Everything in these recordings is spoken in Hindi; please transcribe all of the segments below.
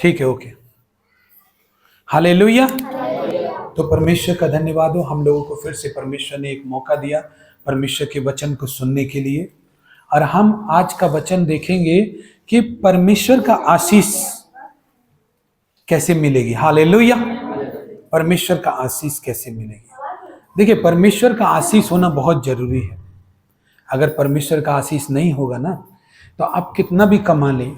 ठीक है, ओके। हालेलुया। तो परमेश्वर का धन्यवाद हो, हम लोगों को फिर से परमेश्वर ने एक मौका दिया परमेश्वर के वचन को सुनने के लिए। और हम आज का वचन देखेंगे कि परमेश्वर का आशीष कैसे मिलेगी। हालेलुया। परमेश्वर का आशीष कैसे मिलेगी। देखिए, परमेश्वर का आशीष होना बहुत जरूरी है। अगर परमेश्वर का आशीष नहीं होगा ना, तो आप कितना भी कमा लें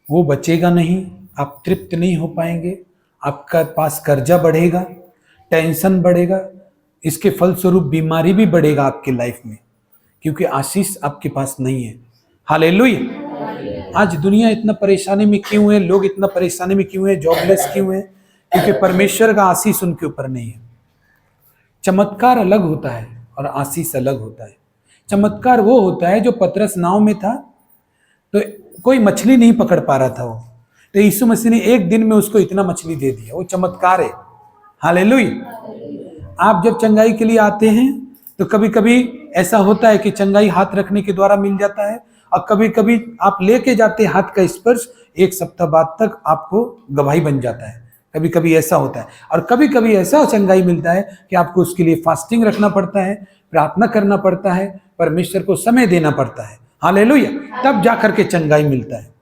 वो बचेगा नहीं, आप तृप्त नहीं हो पाएंगे, आपका पास कर्जा बढ़ेगा, टेंशन बढ़ेगा, इसके फलस्वरूप बीमारी भी बढ़ेगा आपकी लाइफ में, क्योंकि आशीष आपके पास नहीं है। हालेलुया। आज दुनिया इतना परेशानी में क्यों है, लोग इतना परेशानी में क्यों है, जॉबलेस क्यों है? क्योंकि परमेश्वर का आशीष उनके ऊपर नहीं है। चमत्कार अलग होता है और आशीष अलग होता है। चमत्कार वो होता है जो पतरस नाव में था तो कोई मछली नहीं पकड़ पा रहा था वो, तो यीशु मसीह ने एक दिन में उसको इतना मछली दे दिया, वो चमत्कार है। हालेलुया। आप जब चंगाई के लिए आते हैं तो कभी कभी ऐसा होता है कि चंगाई हाथ रखने के द्वारा मिल जाता है, और कभी कभी आप लेके जाते हैं हाथ का स्पर्श, एक सप्ताह बाद तक आपको गवाही बन जाता है। कभी कभी ऐसा होता है, और कभी कभी ऐसा चंगाई मिलता है कि आपको उसके लिए फास्टिंग रखना पड़ता है, प्रार्थना करना पड़ता है, परमेश्वर को समय देना पड़ता है। हालेलुया। तब जाकर के चंगाई मिलता है।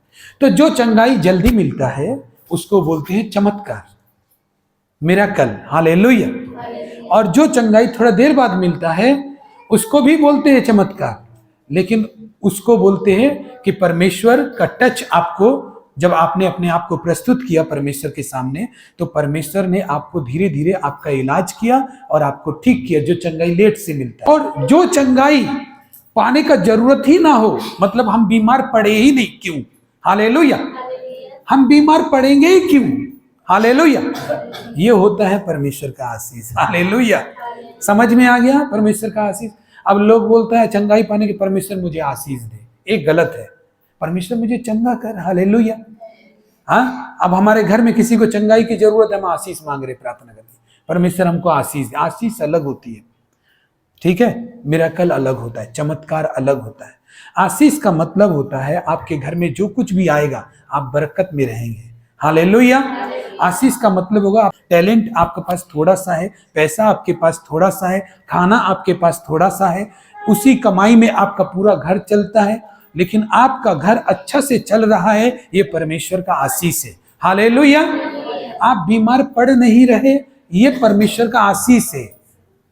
तो जो चंगाई जल्दी मिलता है उसको बोलते हैं चमत्कार, मिरेकल। हालेलुया। और जो चंगाई थोड़ा देर बाद मिलता है उसको भी बोलते हैं चमत्कार, लेकिन उसको बोलते हैं कि परमेश्वर का टच आपको, जब आपने अपने आप को प्रस्तुत किया परमेश्वर के सामने, तो परमेश्वर ने आपको धीरे धीरे आपका इलाज किया और आपको ठीक किया। जो चंगाई लेट से मिलता है, और जो चंगाई पाने का जरूरत ही ना हो, मतलब हम बीमार पड़े ही नहीं, क्यों? हालेलुया। हम बीमार पड़ेंगे ही क्यों? हालेलुया। ये होता है परमेश्वर का आशीष। हालेलुया। समझ में आ गया परमेश्वर का आशीष। अब लोग बोलता है चंगाई पाने के परमेश्वर मुझे आशीष दे, एक गलत है। परमेश्वर मुझे चंगा कर। हालेलुया। हाँ, अब हमारे घर में किसी को चंगाई की जरूरत है, हम आशीष मांग रहे, प्रार्थना करके परमेश्वर हमको आशीष दे। आशीष अलग होती है, ठीक है, मिरेकल अलग होता है, चमत्कार अलग होता है। आशीष का मतलब होता है आपके घर में जो कुछ भी आएगा आप बरकत में रहेंगे। हालेलुया। आशीष का मतलब होगा टैलेंट आपके पास थोड़ा सा है, पैसा आपके पास थोड़ा सा है, खाना आपके पास थोड़ा सा है, उसी कमाई में आपका पूरा घर चलता है, लेकिन आपका घर अच्छा से चल रहा है, ये परमेश्वर का आशीष है। हालेलुया। आप बीमार पड़ नहीं रहे, ये परमेश्वर का आशीष है।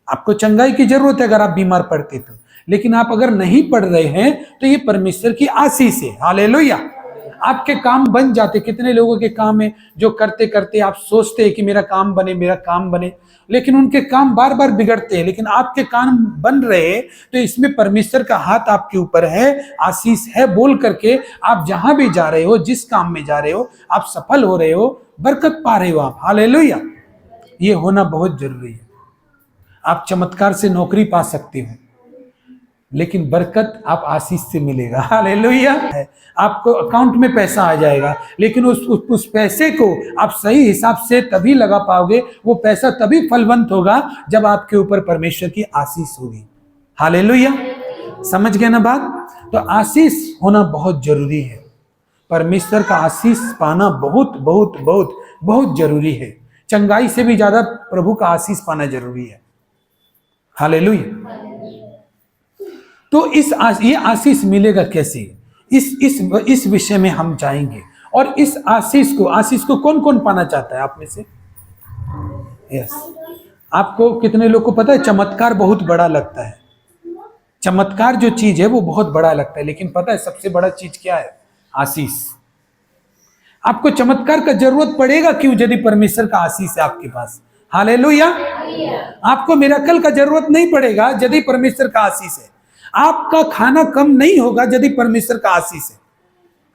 आपको चंगाई की जरूरत है अगर आप बीमार पड़ते तो, लेकिन आप अगर नहीं पढ़ रहे हैं तो ये परमेश्वर की आशीष है। हालेलुया। आपके काम बन जाते। कितने लोगों के काम है जो करते करते आप सोचते हैं कि मेरा काम बने, मेरा काम बने, लेकिन उनके काम बार बार बिगड़ते हैं, लेकिन आपके काम बन रहे, तो इसमें परमेश्वर का हाथ आपके ऊपर है, आशीष है बोल करके आप जहां भी जा रहे हो, जिस काम में जा रहे हो, आप सफल हो रहे हो, बरकत पा रहे हो आप। हालेलुया। ये होना बहुत जरूरी है। आप चमत्कार से नौकरी पा सकते हो, लेकिन बरकत आप आशीष से मिलेगा। हालेलुया। आपको अकाउंट में पैसा आ जाएगा, लेकिन उस पैसे को आप सही हिसाब से तभी लगा पाओगे, वो पैसा तभी फलवंत होगा जब आपके ऊपर परमेश्वर की आशीष होगी। हालेलुया। समझ गए ना बात? तो आशीष होना बहुत जरूरी है। परमेश्वर का आशीष पाना बहुत बहुत बहुत बहुत जरूरी है। चंगाई से भी ज्यादा प्रभु का आशीष पाना जरूरी है। हालेलुया। तो ये आशीष मिलेगा कैसे? इस विषय में हम जाएंगे। और इस आशीष को कौन कौन पाना चाहता है आप में से? यस। आपको कितने लोग को पता है चमत्कार बहुत बड़ा लगता है? चमत्कार जो चीज है वो बहुत बड़ा लगता है, लेकिन पता है सबसे बड़ा चीज क्या है? आशीष। आपको चमत्कार का जरूरत पड़ेगा क्यों यदि परमेश्वर का आशीष है आपके पास? हालेलुया। आपको मिरेकल का जरूरत नहीं पड़ेगा यदि परमेश्वर का आशीष है। आपका खाना कम नहीं होगा यदि परमेश्वर का आशीष है।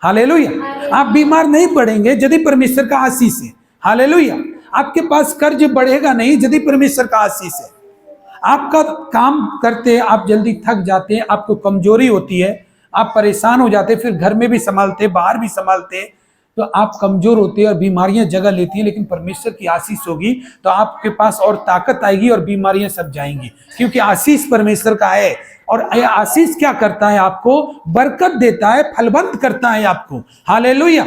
हालेलुया। आप बीमार नहीं पड़ेंगे यदि परमेश्वर का आशीष है। हालेलुया। आपके पास कर्ज बढ़ेगा नहीं यदि परमेश्वर का आशीष है। आपका काम करते आप जल्दी थक जाते हैं, आपको कमजोरी होती है, आप परेशान हो जाते, फिर घर में भी संभालते, बाहर भी संभालते, तो आप कमजोर होते हैं और बीमारियां जगह लेती हैं, लेकिन परमेश्वर की आशीष होगी तो आपके पास और ताकत आएगी और बीमारियां सब जाएंगी, क्योंकि आशीष परमेश्वर का है। और आशीष क्या करता है? आपको बरकत देता है, फलवंत करता है आपको। हालेलुया।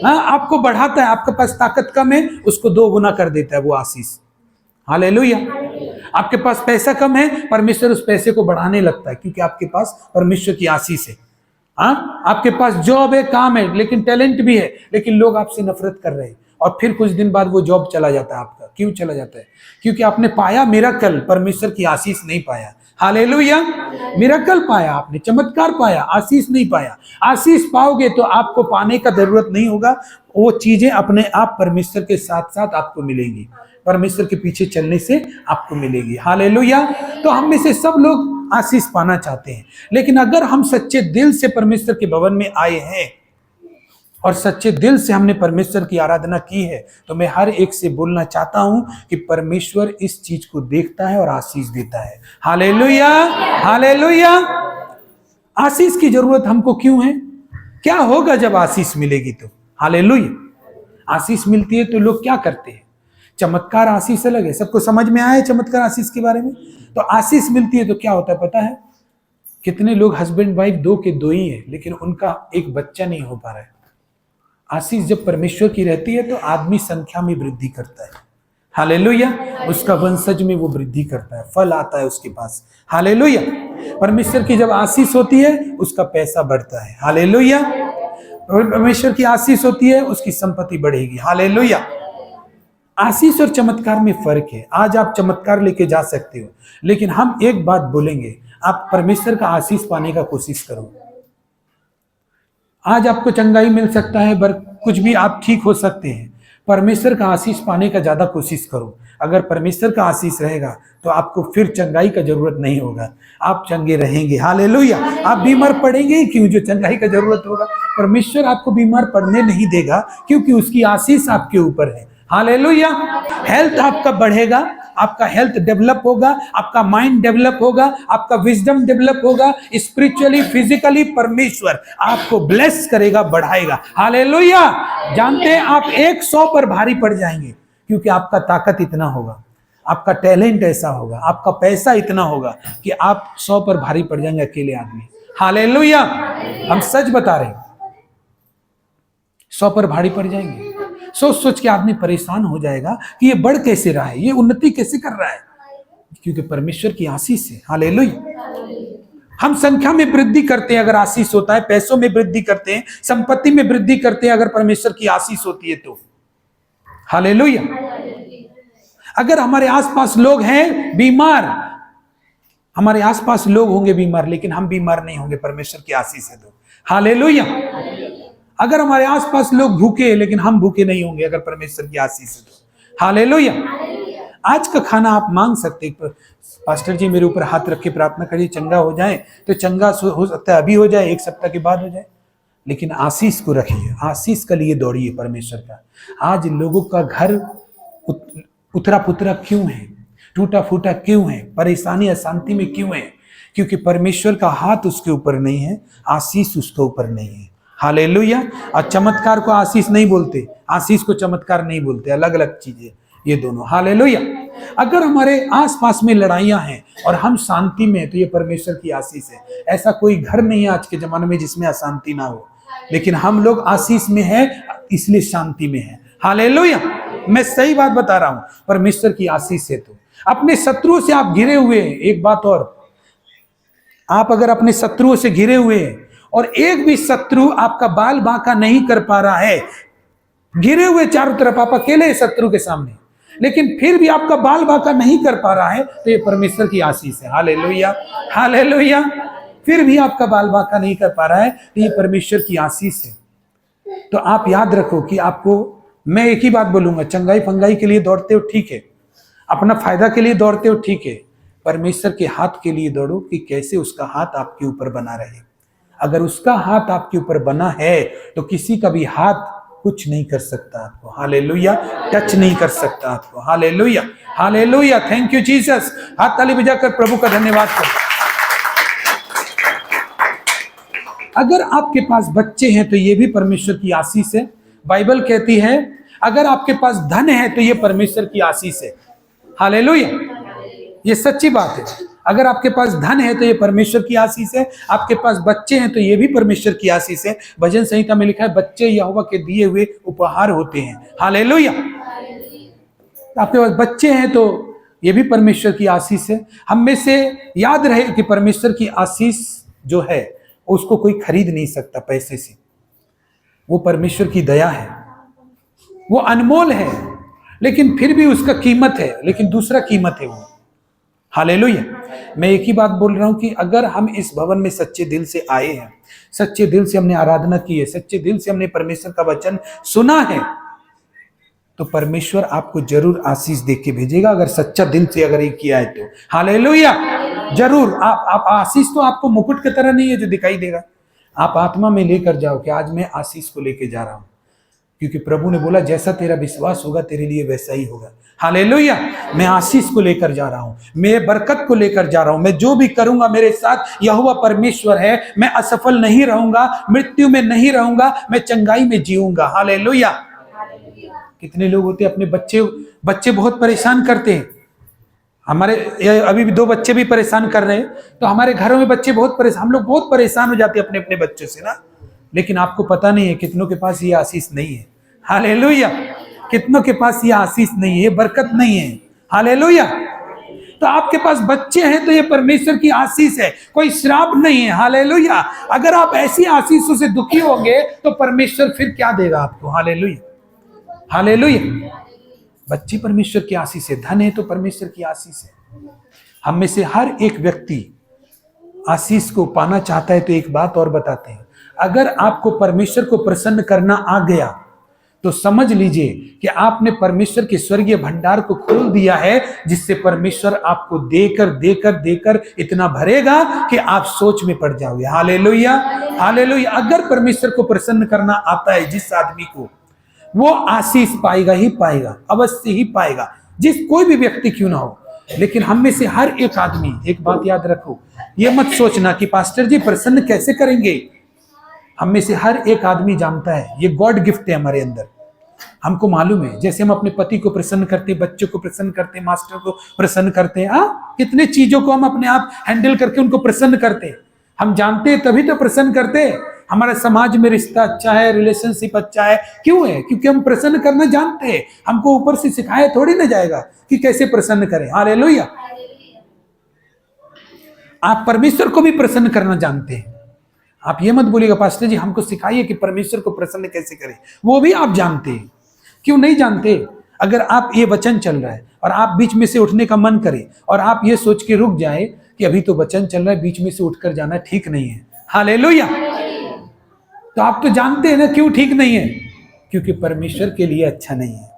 हाँ, आपको बढ़ाता है। आपके पास ताकत कम है, उसको 2 गुना कर देता है वो आशीष। हालेलुया। आपके पास पैसा कम है, परमेश्वर उस पैसे को बढ़ाने लगता है, क्योंकि आपके पास परमेश्वर की आशीष है। हाँ, आपके पास जॉब है, काम है, लेकिन टैलेंट भी है, लेकिन लोग आपसे नफरत कर रहे हैं, और फिर कुछ दिन बाद वो जॉब चला जाता है आपका। क्यों चला जाता है? क्योंकि आपने पाया मिरेकल, परमेश्वर की आशीष नहीं पाया। हालेलुया। मिरेकल पाया आपने, चमत्कार पाया, आशीष नहीं पाया। आशीष पाओगे तो आपको पाने का जरूरत नहीं होगा, वो चीजें अपने आप परमेश्वर के साथ साथ आपको मिलेंगी, परमेश्वर के पीछे चलने से आपको मिलेगी। हालेलुया। तो हम में से सब लोग आशीष पाना चाहते हैं, लेकिन अगर हम सच्चे दिल से परमेश्वर के भवन में आए हैं और सच्चे दिल से हमने परमेश्वर की आराधना की है, तो मैं हर एक से बोलना चाहता हूं कि परमेश्वर इस चीज को देखता है और आशीष देता है। हालेलुया। हालेलुया। आशीष की जरूरत हमको क्यों है? क्या होगा जब आशीष मिलेगी तो? हालेलुया। आशीष मिलती है तो लोग क्या करते हैं? चमत्कार आशीष अलग है। सबको समझ में आया चमत्कार आशीष के बारे में? तो आशीष मिलती है तो क्या होता है पता है? कितने लोग हस्बैंड वाइफ 2 के 2 ही है, लेकिन उनका एक बच्चा नहीं हो पा रहा है। आशीष जब परमेश्वर की रहती है तो आदमी संख्या में वृद्धि करता है। हालेलुया। उसका वंशज में वो वृद्धि करता है, फल आता है उसके पास। हालेलुया। परमेश्वर की जब आशीष होती है उसका पैसा बढ़ता है। हालेलुया। परमेश्वर की आशीष होती है उसकी संपत्ति बढ़ेगी। हालेलुया। आशीष और चमत्कार में फर्क है। आज आप चमत्कार लेके जा सकते हो, लेकिन हम एक बात बोलेंगे, आप परमेश्वर का आशीष पाने का कोशिश करो। आज आपको चंगाई मिल सकता है, कुछ भी आप ठीक हो सकते हैं। परमेश्वर का आशीष पाने का ज्यादा कोशिश करो। अगर परमेश्वर का आशीष रहेगा तो आपको फिर चंगाई का जरूरत नहीं होगा, आप चंगे रहेंगे। हालेलुया। आप बीमार पड़ेंगे क्यों? जो चंगाई का जरूरत होगा। परमेश्वर आपको बीमार पड़ने नहीं देगा, क्योंकि उसकी आशीष आपके ऊपर है। हालेलुया। हेल्थ आपका बढ़ेगा, आपका हेल्थ डेवलप होगा, आपका माइंड डेवलप होगा, आपका विजडम डेवलप होगा। स्पिरिचुअली, फिजिकली परमेश्वर आपको ब्लेस करेगा, बढ़ाएगा। हालेलुया। जानते हैं आप 100 पर भारी पड़ जाएंगे, क्योंकि आपका ताकत इतना होगा, आपका टैलेंट ऐसा होगा, आपका पैसा इतना होगा कि आप 100 पर भारी पड़ जाएंगे अकेले आदमी। हालेलुया। हम सच बता रहे हैं, 100 पर भारी पड़ जाएंगे। सोच सोच के आदमी परेशान हो जाएगा कि ये बढ़ कैसे रहा है, ये उन्नति कैसे कर रहा है, क्योंकि परमेश्वर की आशीष है। हालेलुया। हम संख्या में वृद्धि करते हैं अगर आशीष होता है, पैसों में वृद्धि करते हैं, संपत्ति में वृद्धि करते हैं अगर परमेश्वर की आशीष होती है तो। हालेलुया। अगर हमारे आसपास लोग हैं बीमार, हमारे आसपास लोग होंगे बीमार, लेकिन हम बीमार नहीं होंगे परमेश्वर की आशीष है तो। हालेलुया। अगर हमारे आसपास लोग भूखे हैं, लेकिन हम भूखे नहीं होंगे अगर परमेश्वर की आशीष है तो। हालेलुया। आज का खाना आप मांग सकते हैं, पास्टर जी मेरे ऊपर हाथ रख के प्रार्थना करिए चंगा हो जाए, तो चंगा हो सकता है अभी हो जाए, 1 सप्ताह के बाद हो जाए, लेकिन आशीष को रखिए, आशीष के लिए दौड़िए परमेश्वर का। आज लोगों का घर उतरा पुतरा क्यों है, टूटा फूटा क्यों है, परेशानी अशांति में क्यों है? क्योंकि परमेश्वर का हाथ उसके ऊपर नहीं है, आशीष उसके ऊपर नहीं है। हालेलुया। और चमत्कार को आशीष नहीं बोलते, आशीष को चमत्कार नहीं बोलते, अलग अलग चीजें ये दोनों। हालेलुया। अगर हमारे आसपास में लड़ाइयां हैं और हम शांति में हैं तो ये परमेश्वर की आशीष है। ऐसा कोई घर नहीं है आज के जमाने में जिसमें अशांति ना हो, लेकिन हम लोग आशीष में हैं इसलिए शांति में हैं। हालेलुया। मैं सही बात बता रहा हूं, परमेश्वर की आशीष है तो। अपने शत्रुओं से आप घिरे हुए हैं, एक बात और, आप अगर अपने शत्रुओं से घिरे हुए हैं और एक भी शत्रु आपका बाल बांका नहीं कर पा रहा है, घिरे हुए चारों तरफ आप अकेले शत्रु के सामने, लेकिन फिर भी आपका बाल बांका नहीं कर पा रहा है, तो ये परमेश्वर की आशीष है। हालेलुया। हालेलुया। फिर भी आपका बाल बांका नहीं कर पा रहा है, तो ये परमेश्वर की आशीष है। तो आप याद रखो कि आपको, मैं एक ही बात बोलूंगा, चंगाई फंगाई के लिए दौड़ते हो ठीक है, अपना फायदा के लिए दौड़ते हो ठीक है, परमेश्वर के हाथ के लिए दौड़ो कि कैसे उसका हाथ आपके ऊपर बना रहे। अगर उसका हाथ आपके ऊपर बना है तो किसी का भी हाथ कुछ नहीं कर सकता आपको। हालेलुया। टच नहीं कर सकता आपको। Hallelujah. Hallelujah. Thank you Jesus. हाथ ताली बजाकर प्रभु का धन्यवाद करो। अगर आपके पास बच्चे हैं तो ये भी परमेश्वर की आशीष है। बाइबल कहती है अगर आपके पास धन है तो ये परमेश्वर की आशीष है। हालेलुया, ये सच्ची बात है। अगर आपके पास धन है तो ये परमेश्वर की आशीष है, आपके पास बच्चे हैं तो ये भी परमेश्वर की आशीष है। भजन संहिता में लिखा है बच्चे यहोवा के दिए हुए उपहार होते हैं। हालेलुया, आपके पास बच्चे हैं तो ये भी परमेश्वर की आशीष है। हम में से याद रहे कि परमेश्वर की आशीष जो है उसको कोई खरीद नहीं सकता पैसे से। वो परमेश्वर की दया है, वो अनमोल है, लेकिन फिर भी उसका कीमत है, लेकिन दूसरा कीमत है वो। हालेलुया, मैं एक ही बात बोल रहा हूं कि अगर हम इस भवन में सच्चे दिल से आए हैं, सच्चे दिल से हमने आराधना की है, सच्चे दिल से हमने परमेश्वर का वचन सुना है, तो परमेश्वर आपको जरूर आशीष दे के भेजेगा। अगर सच्चा दिल से अगर ये किया है तो हालेलुया, जरूर। आप आशीष तो आपको मुकुट की तरह नहीं है जो दिखाई देगा, आप आत्मा में लेकर जाओ कि आज मैं आशीष को लेके जा रहा हूं, क्योंकि प्रभु ने बोला जैसा तेरा विश्वास होगा तेरे लिए वैसा ही होगा। हालेलुया, मैं आशीष को लेकर जा रहा हूं, मैं बरकत को लेकर जा रहा हूं। मैं जो भी करूंगा मेरे साथ यहोवा परमेश्वर है। मैं असफल नहीं रहूंगा, मृत्यु में नहीं रहूंगा, मैं चंगाई में जीऊंगा। हालेलुया। कितने लोग होते हैं अपने बच्चे बहुत परेशान करते हैं। हमारे अभी भी 2 बच्चे भी परेशान कर रहे हैं, तो हमारे घरों में बच्चे बहुत परेशान, हम लोग बहुत परेशान हो जाते हैं अपने अपने बच्चों से ना। लेकिन आपको पता नहीं है कितनों के पास ये आशीष नहीं है। हालेलुया, कितनों के पास ये आशीष नहीं है, ये बरकत नहीं है। हालेलुया, तो आपके पास बच्चे हैं तो ये परमेश्वर की आशीष है, कोई श्राप नहीं है। हालेलुया, अगर आप ऐसी आशीषों से दुखी होंगे तो परमेश्वर फिर क्या देगा आपको। हालेलुया, हालेलुया, बच्चे परमेश्वर की आशीष है, धन है तो परमेश्वर की आशीष है। हम में से हर एक व्यक्ति आशीष को पाना चाहता है। तो एक बात और बताते हैं, अगर आपको परमेश्वर को प्रसन्न करना आ गया तो समझ लीजिए कि आपने परमेश्वर के स्वर्गीय भंडार को खोल दिया है, जिससे परमेश्वर आपको देकर देकर देकर इतना भरेगा कि आप सोच में पड़ जाओगे। Hallelujah, hallelujah. अगर परमेश्वर को प्रसन्न करना आता है जिस आदमी को, वो आशीष पाएगा ही पाएगा, अवश्य ही पाएगा, जिस कोई भी व्यक्ति क्यों ना हो। लेकिन हम में से हर एक आदमी, एक बात याद रखो, ये मत सोचना कि पास्टर जी प्रसन्न कैसे करेंगे। हम में से हर एक आदमी जानता है ये गॉड गिफ्ट है हमारे अंदर। हमको मालूम है, जैसे हम अपने पति को प्रसन्न करते हैं, बच्चों को प्रसन्न करते हैं, मास्टर को प्रसन्न करते हैं, कितने चीजों को हम अपने आप हैंडल करके उनको प्रसन्न करते हैं। हम जानते हैं तभी तो प्रसन्न करते हैं। हमारे समाज में रिश्ता अच्छा है, रिलेशनशिप अच्छा है, क्यों है? क्योंकि हम प्रसन्न करना जानते हैं। हमको ऊपर से सिखाया थोड़ी ना जाएगा कि कैसे प्रसन्न करें। हालेलुया, आप परमेश्वर को भी प्रसन्न करना जानते हैं। आप ये मत बोलिएगा पास्टर जी हमको सिखाइए कि परमेश्वर को प्रसन्न कैसे करें, वो भी आप जानते हैं। क्यों नहीं जानते? अगर आप ये वचन चल रहा है और आप बीच में से उठने का मन करे और आप ये सोच के रुक जाए कि अभी तो वचन चल रहा है, बीच में से उठकर जाना ठीक नहीं है। हालेलुया, तो आप तो जानते हैं ना क्यों ठीक नहीं है, क्योंकि परमेश्वर के लिए अच्छा नहीं है।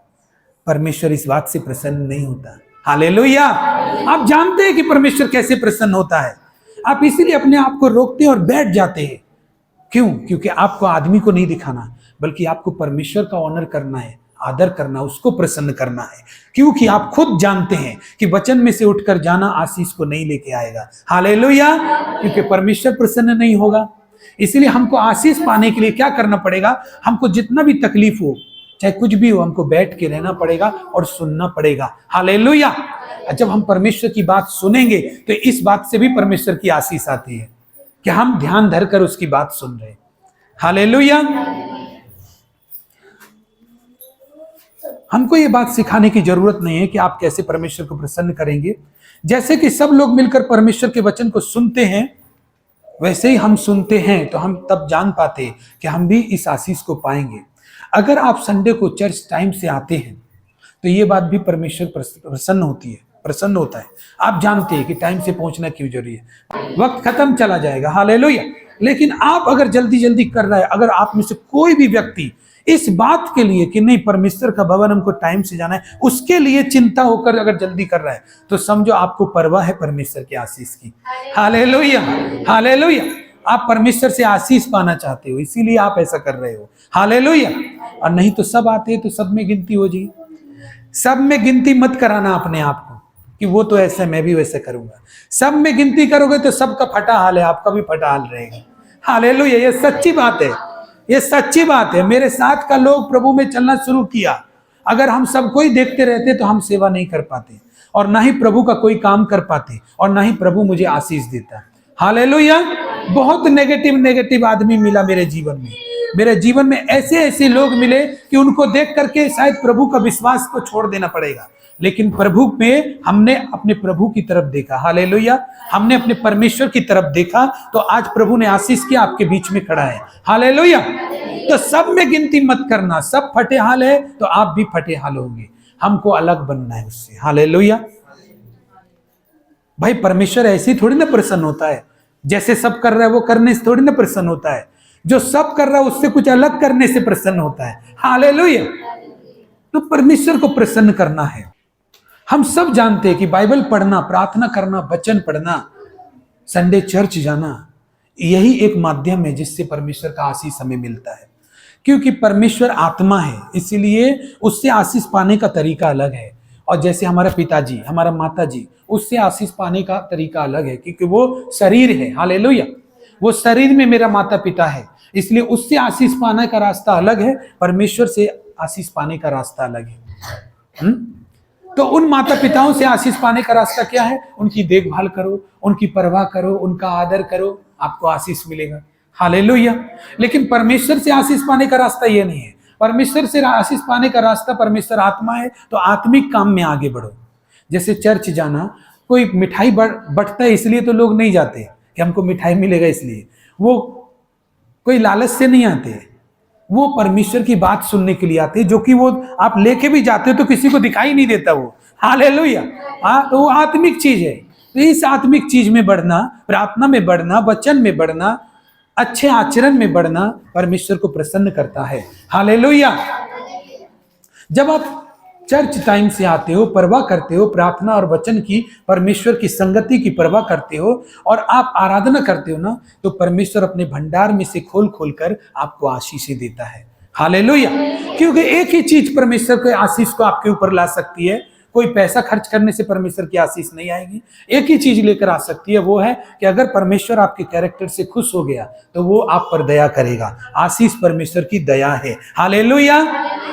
परमेश्वर इस बात से प्रसन्न नहीं होता। हालेलुया, आप जानते हैं कि परमेश्वर कैसे प्रसन्न होता है, आप इसीलिए अपने आप को रोकते हैं और बैठ जाते हैं। क्यों? क्योंकि आपको आदमी को नहीं दिखाना, बल्कि आपको परमेश्वर का ऑनर करना है, आदर करना, उसको प्रसन्न करना है। क्योंकि आप खुद जानते हैं कि वचन में से उठकर जाना आशीष को नहीं लेके आएगा। हालेलुया, क्योंकि परमेश्वर प्रसन्न नहीं होगा। इसलिए हमको आशीष पाने के लिए क्या करना पड़ेगा? हमको जितना भी तकलीफ हो, चाहे कुछ भी हो, हमको बैठ के रहना पड़ेगा और सुनना पड़ेगा। हालेलुया, जब हम परमेश्वर की बात सुनेंगे तो इस बात से भी परमेश्वर की आशीष आती है कि हम ध्यान धरकर उसकी बात सुन रहे हैं। हालेलुया, हमको ये बात सिखाने की जरूरत नहीं है कि आप कैसे परमेश्वर को प्रसन्न करेंगे। जैसे कि सब लोग मिलकर परमेश्वर के वचन को सुनते हैं, वैसे ही हम सुनते हैं तो हम तब जान पाते हैं कि हम भी इस आशीष को पाएंगे। अगर आप संडे को चर्च टाइम से आते हैं तो ये बात भी परमेश्वर प्रसन्न होता है। आप जानते हैं कि टाइम से पहुंचना क्यों जरूरी है, वक्त खत्म चला जाएगा। हालेलुया, लेकिन आप अगर जल्दी जल्दी कर रहा है, अगर आप में से कोई भी व्यक्ति इस बात के लिए कि नहीं परमेश्वर का भवन हमको टाइम से जाना है, उसके लिए चिंता होकर अगर जल्दी कर रहा है, तो समझो आपको परवाह है परमेश्वर की आशीष की। हालेलुया, हालेलुया, आप परमेश्वर से आशीष पाना चाहते हो, इसीलिए आप ऐसा कर रहे हो। हालेलुया, और नहीं तो सब आते हैं तो सब में गिनती हो जी। सब में गिनती मत कराना अपने आप को कि वो तो ऐसा मैं भी वैसे करूंगा। सब में गिनती करोगे तो सबका फटा हाल है, आपका भी फटा हाल रहेगा। हालेलुया, ये सच्ची बात है। ये सच्ची बात है। मेरे साथ का लोग प्रभु में चलना शुरू किया। अगर हम सबको ही देखते रहते तो हम सेवा नहीं कर पाते, और ना ही प्रभु का कोई काम कर पाते, और ना ही प्रभु मुझे आशीष देता। हालेलुया। बहुत नेगेटिव आदमी मिला मेरे जीवन में। मेरे जीवन में ऐसे ऐसे लोग मिले कि उनको देख करके शायद प्रभु का विश्वास को छोड़ देना पड़ेगा, लेकिन प्रभु में हमने अपने प्रभु की तरफ देखा। हालेलुया। हमने अपने परमेश्वर की तरफ देखा तो आज प्रभु ने आशीष किया, आपके बीच में खड़ा है। हालेलुया। तो सब में गिनती मत करना। सब फटे हाल है तो आप भी फटे हाल होंगे। हमको अलग बनना है उससे। हालेलुया। भाई परमेश्वर ऐसे ही थोड़ी ना प्रसन्न होता है। जैसे सब कर रहा है वो करने से थोड़ी ना प्रसन्न होता है। जो सब कर रहा है उससे कुछ अलग करने से प्रसन्न होता है। हालेलुया। तो परमेश्वर को प्रसन्न करना है। हम सब जानते हैं कि बाइबल पढ़ना, प्रार्थना करना, वचन पढ़ना, संडे चर्च जाना, यही एक माध्यम है जिससे परमेश्वर का आशीष हमें मिलता है। क्योंकि परमेश्वर आत्मा है, इसलिए उससे आशीष पाने का तरीका अलग है। और जैसे हमारा पिताजी, हमारा माताजी, उससे आशीष पाने का तरीका अलग है, क्योंकि वो शरीर है। हालेलुया। वो शरीर में मेरा माता पिता है, इसलिए उससे आशीष पाने का रास्ता अलग है, परमेश्वर से आशीष पाने का रास्ता अलग है। तो उन माता पिताओं से आशीष पाने का रास्ता क्या है? उनकी देखभाल करो, उनकी परवाह करो, उनका आदर करो, आपको आशीष मिलेगा। हालेलुया। लेकिन परमेश्वर से आशीष पाने का रास्ता ये नहीं है। परमेश्वर से आशीष पाने का रास्ता, परमेश्वर आत्मा है, तो आत्मिक काम में आगे बढ़ो। जैसे चर्च जाना, कोई मिठाई बंटता है इसलिए तो लोग नहीं जाते कि हमको मिठाई मिलेगा इसलिए। वो कोई लालच से नहीं आते, वो परमेश्वर की बात सुनने के लिए आते, जो कि वो आप लेके भी जाते हो तो किसी को दिखाई नहीं देता वो। हालेलुया। तो वो आत्मिक चीज है। तो इस आत्मिक चीज में बढ़ना, प्रार्थना में बढ़ना, वचन में बढ़ना, अच्छे आचरण में बढ़ना परमेश्वर को प्रसन्न करता है। हालेलुया। जब आप चर्च टाइम से आते हो, परवाह करते हो, प्रार्थना और वचन की, परमेश्वर की संगति की परवाह करते हो और आप आराधना करते हो ना, तो परमेश्वर अपने भंडार में से खोल खोल कर आपको आशीष देता है। हालेलुया। क्योंकि एक ही चीज परमेश्वर के आशीष को आपके ऊपर ला सकती है। कोई पैसा खर्च करने से परमेश्वर की आशीष नहीं आएगी। एक ही चीज लेकर आ सकती है, वो है कि अगर परमेश्वर आपके कैरेक्टर से खुश हो गया तो वो आप पर दया करेगा। आशीष परमेश्वर की दया है। हालेलुया।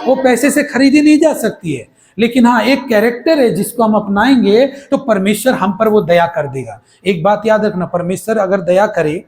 वो पैसे से खरीदी नहीं जा सकती है, लेकिन हाँ, एक कैरेक्टर है जिसको हम अपनाएंगे तो परमेश्वर हम पर वो दया कर देगा। एक बात याद रखना, परमेश्वर अगर दया करे,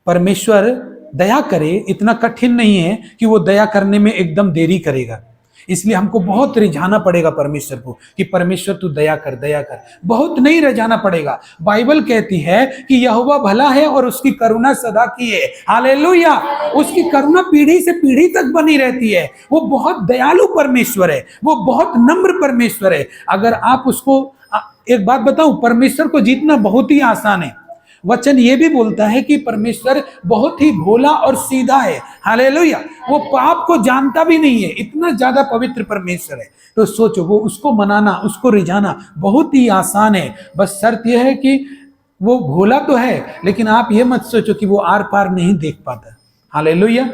परमेश्वर दया करे, इतना कठिन नहीं है कि वो दया करने में एकदम देरी करेगा। इसलिए हमको बहुत रिझाना पड़ेगा परमेश्वर को कि परमेश्वर तू दया कर, दया कर। बहुत नहीं रिझाना पड़ेगा। बाइबल कहती है कि यहोवा भला है और उसकी करुणा सदा की है। हालेलुया। उसकी करुणा पीढ़ी से पीढ़ी तक बनी रहती है। वो बहुत दयालु परमेश्वर है, वो बहुत नम्र परमेश्वर है। अगर आप उसको, एक बात बताऊं, परमेश्वर को जीतना बहुत ही आसान है। वचन ये भी बोलता है कि परमेश्वर बहुत ही भोला और सीधा है। हालेलुया। वो पाप को जानता भी नहीं है, इतना ज्यादा पवित्र परमेश्वर है। तो सोचो, वो उसको मनाना, उसको रिझाना बहुत ही आसान है। बस शर्त यह है कि वो भोला तो है, लेकिन आप ये मत सोचो कि वो आर पार नहीं देख पाता। हालेलुया।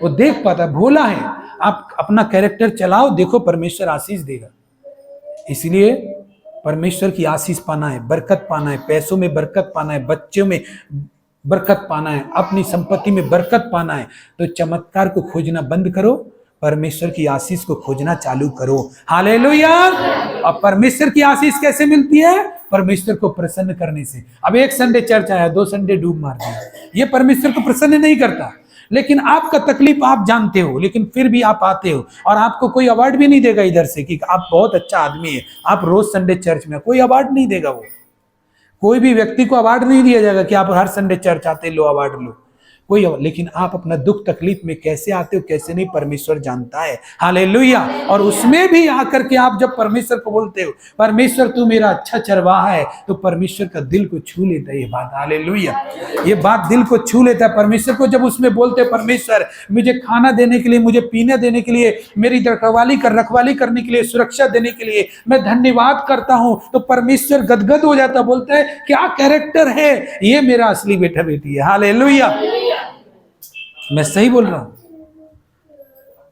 वो देख पाता, भोला है। आप अपना कैरेक्टर चलाओ, देखो परमेश्वर आशीष देगा। इसलिए परमेश्वर की आशीष पाना है, बरकत पाना है, पैसों में बरकत पाना है, बच्चों में बरकत पाना है, अपनी संपत्ति में बरकत पाना है, तो चमत्कार को खोजना बंद करो, परमेश्वर की आशीष को खोजना चालू करो। हालेलुया। और परमेश्वर की आशीष कैसे मिलती है? परमेश्वर को प्रसन्न करने से। अब एक संडे चर्च आया, 2 संडे डूब मार दिया, ये परमेश्वर को प्रसन्न नहीं करता। लेकिन आपका तकलीफ आप जानते हो, लेकिन फिर भी आप आते हो, और आपको कोई अवार्ड भी नहीं देगा इधर से कि आप बहुत अच्छा आदमी है, आप रोज संडे चर्च में। कोई अवार्ड नहीं देगा। वो कोई भी व्यक्ति को अवार्ड नहीं दिया जाएगा कि आप हर संडे चर्च आते लो अवार्ड लो, कोई। लेकिन आप अपना दुख तकलीफ में कैसे आते हो, कैसे नहीं, परमेश्वर जानता है। हालेलुया। और उसमें भी आकर के आप जब परमेश्वर को बोलते हो, परमेश्वर तू मेरा अच्छा चरवाहा है, तो परमेश्वर का दिल को छू लेता है ये बात। हालेलुया। ये बात दिल को छू लेता है परमेश्वर को। जब उसमें बोलते हैं, परमेश्वर मुझे खाना देने के लिए, मुझे पीने देने के लिए, मेरी रखवाली करने के लिए, सुरक्षा देने के लिए मैं धन्यवाद करता हूं, तो परमेश्वर गदगद हो जाता, बोलता है क्या कैरेक्टर है ये, मेरा असली बेटा बेटी है। हालेलुया। मैं सही बोल रहा हूं?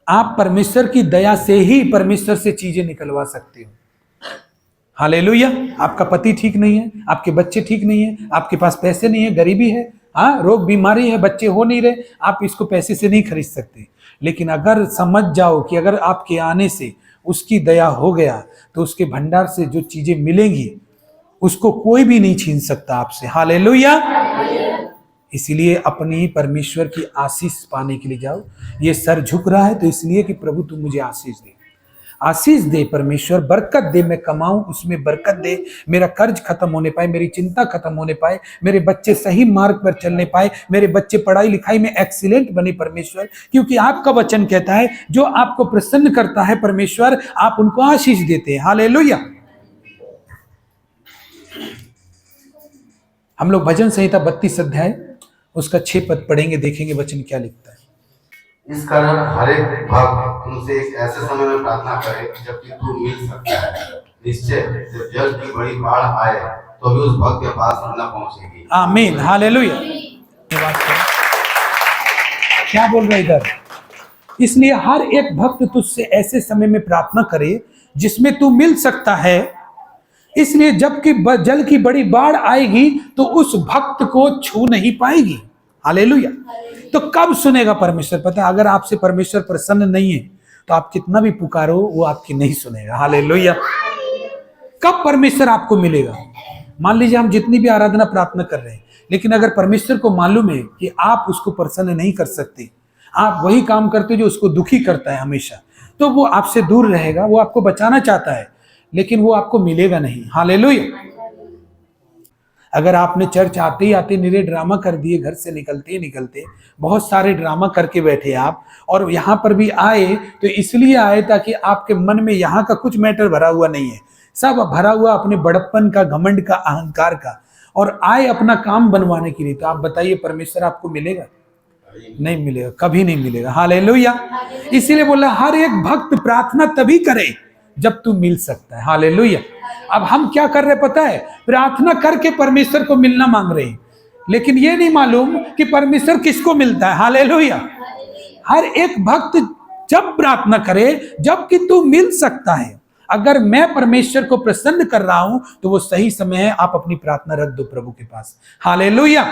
आप परमेश्वर की दया से ही परमेश्वर से चीजें निकलवा सकते हो। हालेलुया। आपका पति ठीक नहीं है, आपके बच्चे ठीक नहीं है, आपके पास पैसे नहीं है, गरीबी है, हाँ, रोग बीमारी है, बच्चे हो नहीं रहे, आप इसको पैसे से नहीं खरीद सकते। लेकिन अगर समझ जाओ कि अगर आपके आने से उसकी दया हो गया तो उसके भंडार से जो चीजें मिलेंगी उसको कोई भी नहीं छीन सकता आपसे। हालेलुया। इसलिए अपनी परमेश्वर की आशीष पाने के लिए जाओ। ये सर झुक रहा है तो इसलिए कि प्रभु तू मुझे आशीष दे, आशीष दे परमेश्वर, बरकत दे, मैं कमाऊं उसमें बरकत दे, मेरा कर्ज खत्म होने पाए, मेरी चिंता खत्म होने पाए, मेरे बच्चे सही मार्ग पर चलने पाए, मेरे बच्चे पढ़ाई लिखाई में एक्सीलेंट बने परमेश्वर, क्योंकि आपका वचन कहता है जो आपको प्रसन्न करता है परमेश्वर आप उनको आशीष देते हैं। हालेलुया। हम लोग भजन संहिता 32 अध्याय उसका 6 पद पढ़ेंगे, देखेंगे वचन क्या लिखता है। इस कारण हर एक भक्त तुमसे एक ऐसे समय में प्रार्थना करे जबकि तू मिल सकता है। निश्चय जब जल की बड़ी बाढ़ आए तो भी उस भक्त के पास न पहुंचेगी। आमीन। हालेलुया। क्या बोल रहे इधर? इसलिए हर एक भक्त तुझसे ऐसे समय में प्रार्थना करे जिसमें तू मिल सकता है। इसलिए जबकि जल की बड़ी बाढ़ आएगी तो उस भक्त को छू नहीं पाएगी। हालेलुया। तो कब सुनेगा परमेश्वर? पता है, अगर आपसे परमेश्वर प्रसन्न नहीं है तो आप कितना भी पुकारो वो आपकी नहीं सुनेगा। हालेलुया। कब परमेश्वर आपको मिलेगा? मान लीजिए हम जितनी भी आराधना प्रार्थना कर रहे हैं, लेकिन अगर परमेश्वर को मालूम है कि आप उसको प्रसन्न नहीं कर सकते, आप वही काम करते जो उसको दुखी करता है हमेशा, तो वो आपसे दूर रहेगा। वो आपको बचाना चाहता है लेकिन वो आपको मिलेगा नहीं। हालेलुया। अगर आपने चर्च आते ही आते निरे ड्रामा कर दिए, घर से निकलते ही निकलते बहुत सारे ड्रामा करके बैठे आप, और यहाँ पर भी आए तो इसलिए आए ताकि आपके मन में यहाँ का कुछ मैटर भरा हुआ नहीं है, सब भरा हुआ अपने बड़प्पन का, घमंड का, अहंकार का, और आए अपना काम बनवाने के लिए, तो आप बताइए परमेश्वर आपको मिलेगा? नहीं मिलेगा, कभी नहीं मिलेगा। हालेलुया। इसीलिए बोला हर एक भक्त प्रार्थना तभी करे जब तू मिल सकता है। हालेलुया। अब हम क्या कर रहे पता है? प्रार्थना करके परमेश्वर को मिलना मांग रहे हैं, लेकिन ये नहीं मालूम कि परमेश्वर किसको मिलता है। हालेलुया। हर एक भक्त जब प्रार्थना करे जबकि तू मिल सकता है। अगर मैं परमेश्वर को प्रसन्न कर रहा हूं तो वो सही समय है, आप अपनी प्रार्थना रख दो प्रभु के पास। हालेलुया।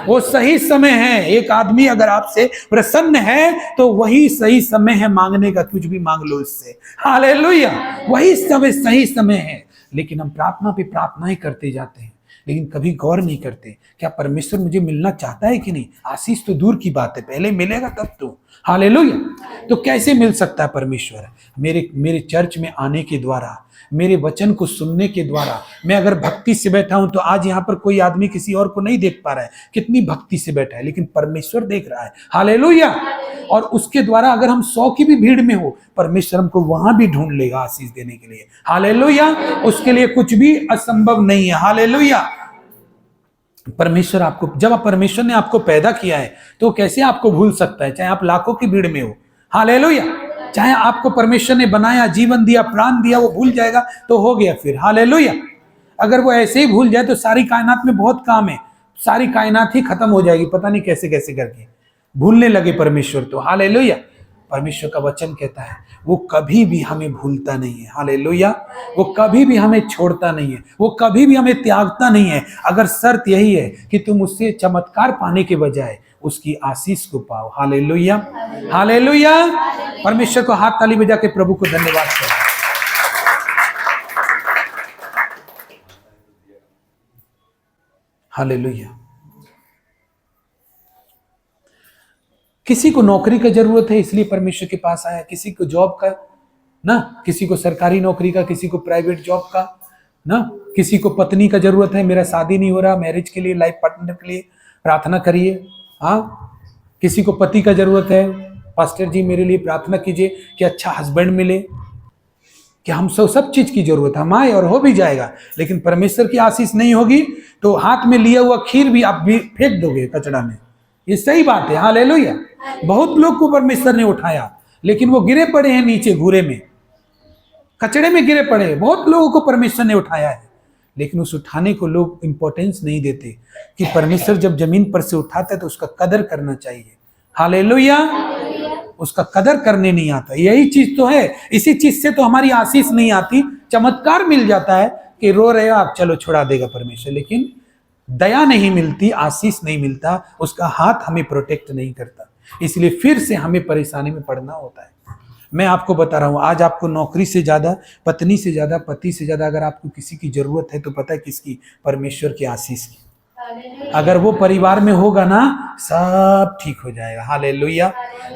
वो सही समय है। एक आदमी अगर आपसे प्रसन्न है तो वही सही समय है मांगने का, कुछ भी मांग लो इससे। हालेलुया। वही समय सही समय है। लेकिन हम प्रार्थना पे प्रार्थनाएं करते जाते हैं, लेकिन कभी गौर नहीं करते क्या परमेश्वर मुझे मिलना चाहता है कि नहीं। आशीष तो दूर की बात है, पहले मिलेगा तब तो। हालेलुया। तो कैसे मिल सकता है परमेश्वर? मेरे चर्च में आने के द्वारा, मेरे वचन को सुनने के द्वारा। मैं अगर भक्ति से बैठा हूं तो आज यहाँ पर कोई आदमी किसी और को नहीं देख पा रहा है, कितनी भक्ति से बैठा है, लेकिन परमेश्वर देख रहा है। हालेलुया। और उसके द्वारा अगर हम 100 की भी भीड़ में हो, परमेश्वर हमको वहां भी ढूंढ लेगा आशीष देने के लिए। हालेलुया। उसके लिए कुछ भी असंभव नहीं है। हालेलुया। परमेश्वर आपको, जब परमेश्वर ने आपको पैदा किया है तो कैसे आपको भूल सकता है? चाहे आप लाखों की भीड़ में हो। हालेलुया। चाहे आपको परमेश्वर ने बनाया, जीवन दिया, प्राण दिया, वो भूल जाएगा तो हो गया फिर। हालेलुया। अगर वो ऐसे ही भूल जाए तो सारी कायनात में बहुत काम है, सारी कायनात ही खत्म हो जाएगी, पता नहीं कैसे कैसे करके भूलने लगे परमेश्वर तो। हालेलुया। परमेश्वर का वचन कहता है वो कभी भी हमें भूलता नहीं है। हालेलुया। वो कभी भी हमें छोड़ता नहीं है, वो कभी भी हमें त्यागता नहीं है। अगर शर्त यही है कि तुम उससे चमत्कार पाने के बजाय उसकी आशीष को पाओ। हालेलुया। हालेलुया। परमेश्वर को हाथ ताली बजा के प्रभु को धन्यवाद करो। हालेलुया। किसी को नौकरी का जरूरत है इसलिए परमेश्वर के पास आया, किसी को जॉब का ना, किसी को सरकारी नौकरी का, किसी को प्राइवेट जॉब का ना, किसी को पत्नी का जरूरत है, मेरा शादी नहीं हो रहा, मैरिज के लिए, लाइफ पार्टनर के लिए प्रार्थना करिए। हाँ, किसी को पति का जरूरत है, पास्टर जी मेरे लिए प्रार्थना कीजिए कि अच्छा हस्बैंड मिले। कि हम सब चीज की जरूरत हम आए और हो भी जाएगा, लेकिन परमेश्वर की आशीष नहीं होगी तो हाथ में लिया हुआ खीर भी आप भी फेंक दोगे कचड़ा में। ये सही बात है। हालेलुया। बहुत लोग को परमेश्वर ने उठाया लेकिन वो गिरे पड़े हैं नीचे घूरे में, कचड़े में गिरे पड़े हैं। बहुत लोगों को परमेश्वर ने उठाया है लेकिन उस उठाने को लोग इंपॉर्टेंस नहीं देते कि परमेश्वर जब जमीन पर से उठाता है तो उसका कदर करना चाहिए। हालेलुया। उसका कदर करने नहीं आता। यही चीज तो है, इसी चीज से तो हमारी आशीष नहीं आती। चमत्कार मिल जाता है कि रो रहे हो आप, चलो छुड़ा देगा परमेश्वर, लेकिन दया नहीं मिलती, आशीष नहीं मिलता, उसका हाथ हमें प्रोटेक्ट नहीं करता, इसलिए फिर से हमें परेशानी में पड़ना होता है। मैं आपको बता रहा हूं, आज आपको नौकरी से ज्यादा, पत्नी से ज्यादा, पति से ज्यादा अगर आपको किसी की जरूरत है तो पता है किसकी? परमेश्वर की आशीष की। अगर वो परिवार में होगा ना, सब ठीक हो जाएगा। हालेलुया,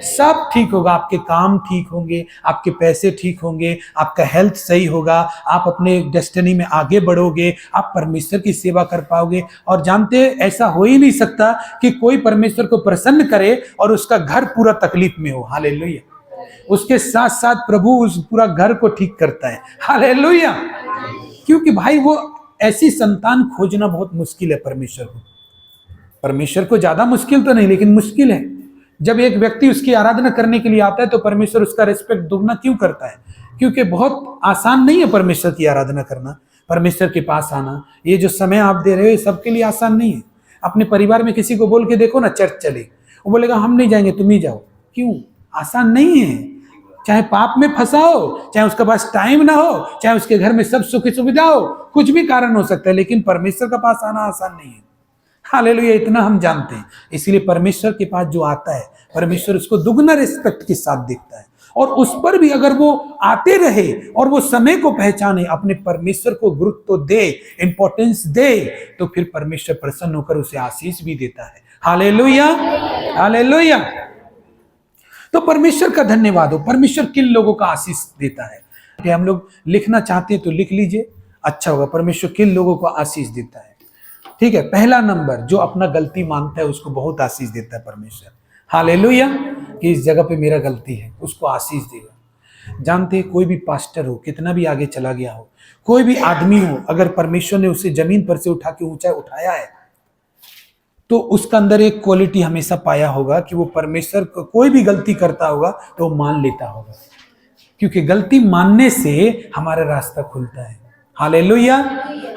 सब ठीक होगा। आपके काम ठीक होंगे, आपके पैसे ठीक होंगे, आपका हेल्थ सही होगा, आप अपने डेस्टिनी में आगे बढ़ोगे, आप परमेश्वर की सेवा कर पाओगे। और जानते, ऐसा हो ही नहीं सकता कि कोई परमेश्वर को प्रसन्न करे और उसका घर पूरा तकलीफ में हो। हालेलुया, उसके साथ साथ प्रभु उस पूरा घर को ठीक करता है। हालेलुया, क्योंकि भाई वो ऐसी संतान खोजना बहुत मुश्किल है परमेश्वर को। परमेश्वर को ज्यादा मुश्किल तो नहीं, लेकिन मुश्किल है। जब एक व्यक्ति उसकी आराधना करने के लिए आता है तो परमेश्वर उसका रिस्पेक्ट दुगना क्यों करता है? क्योंकि बहुत आसान नहीं है परमेश्वर की आराधना करना, परमेश्वर के पास आना। ये जो समय आप दे रहे हो ये सबके लिए आसान नहीं है। अपने परिवार में किसी को बोल के देखो ना, चर्च चले, वो बोलेगा हम नहीं जाएंगे, तुम ही जाओ। क्यों? आसान नहीं है। चाहे पाप में फंसा हो, चाहे उसके पास टाइम ना हो, चाहे उसके घर में सब सुख सुविधा हो, कुछ भी कारण हो सकता है, लेकिन परमेश्वर के पास आना आसान नहीं है। हालेलुया, इतना हम जानते हैं। इसलिए परमेश्वर के पास जो आता है, परमेश्वर उसको दुगना रिस्पेक्ट के साथ देखता है। और उस पर भी अगर वो आते रहे और वो समय को पहचाने, अपने परमेश्वर को गुरुत्व दे, इंपॉर्टेंस दे, तो फिर परमेश्वर प्रसन्न होकर उसे आशीष भी देता है। Hallelujah, hallelujah. तो परमेश्वर का धन्यवाद हो। परमेश्वर किन लोगों का आशीष देता है? कि हम लोग लिखना चाहते हैं तो लिख लीजिए, अच्छा होगा। परमेश्वर किन लोगों को आशीष देता है? ठीक है, पहला नंबर, जो अपना गलती मानता है उसको बहुत आशीष देता है परमेश्वर। हालेलुया, कि इस जगह पे मेरा गलती है, उसको आशीष देगा। जानते हैं, कोई भी पास्टर हो, कितना भी आगे चला गया हो, कोई भी आदमी हो, अगर परमेश्वर ने उसे जमीन पर से उठा के ऊंचा उठाया है तो उसका अंदर एक क्वालिटी हमेशा पाया होगा कि वो परमेश्वर को कोई भी गलती करता होगा तो वो मान लेता होगा, क्योंकि गलती मानने से हमारा रास्ता खुलता है। Hallelujah,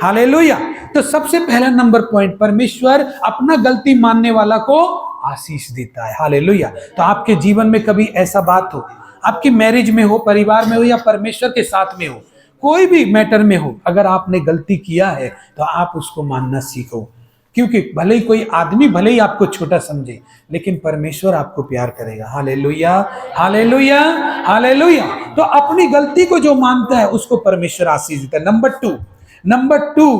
hallelujah. तो सबसे पहला नंबर पॉइंट, परमेश्वर अपना गलती मानने वाला को आशीष देता है। हालेलुया। तो आपके जीवन में कभी ऐसा बात हो, आपकी मैरिज में हो, परिवार में हो, या परमेश्वर के साथ में हो, कोई भी मैटर में हो, अगर आपने गलती किया है तो आप उसको मानना सीखो। क्योंकि भले ही कोई आदमी भले ही आपको छोटा समझे, लेकिन परमेश्वर आपको प्यार करेगा। Hallelujah, hallelujah, hallelujah. तो अपनी गलती को जो मानता है उसको परमेश्वर आशीष देता है। नंबर टू,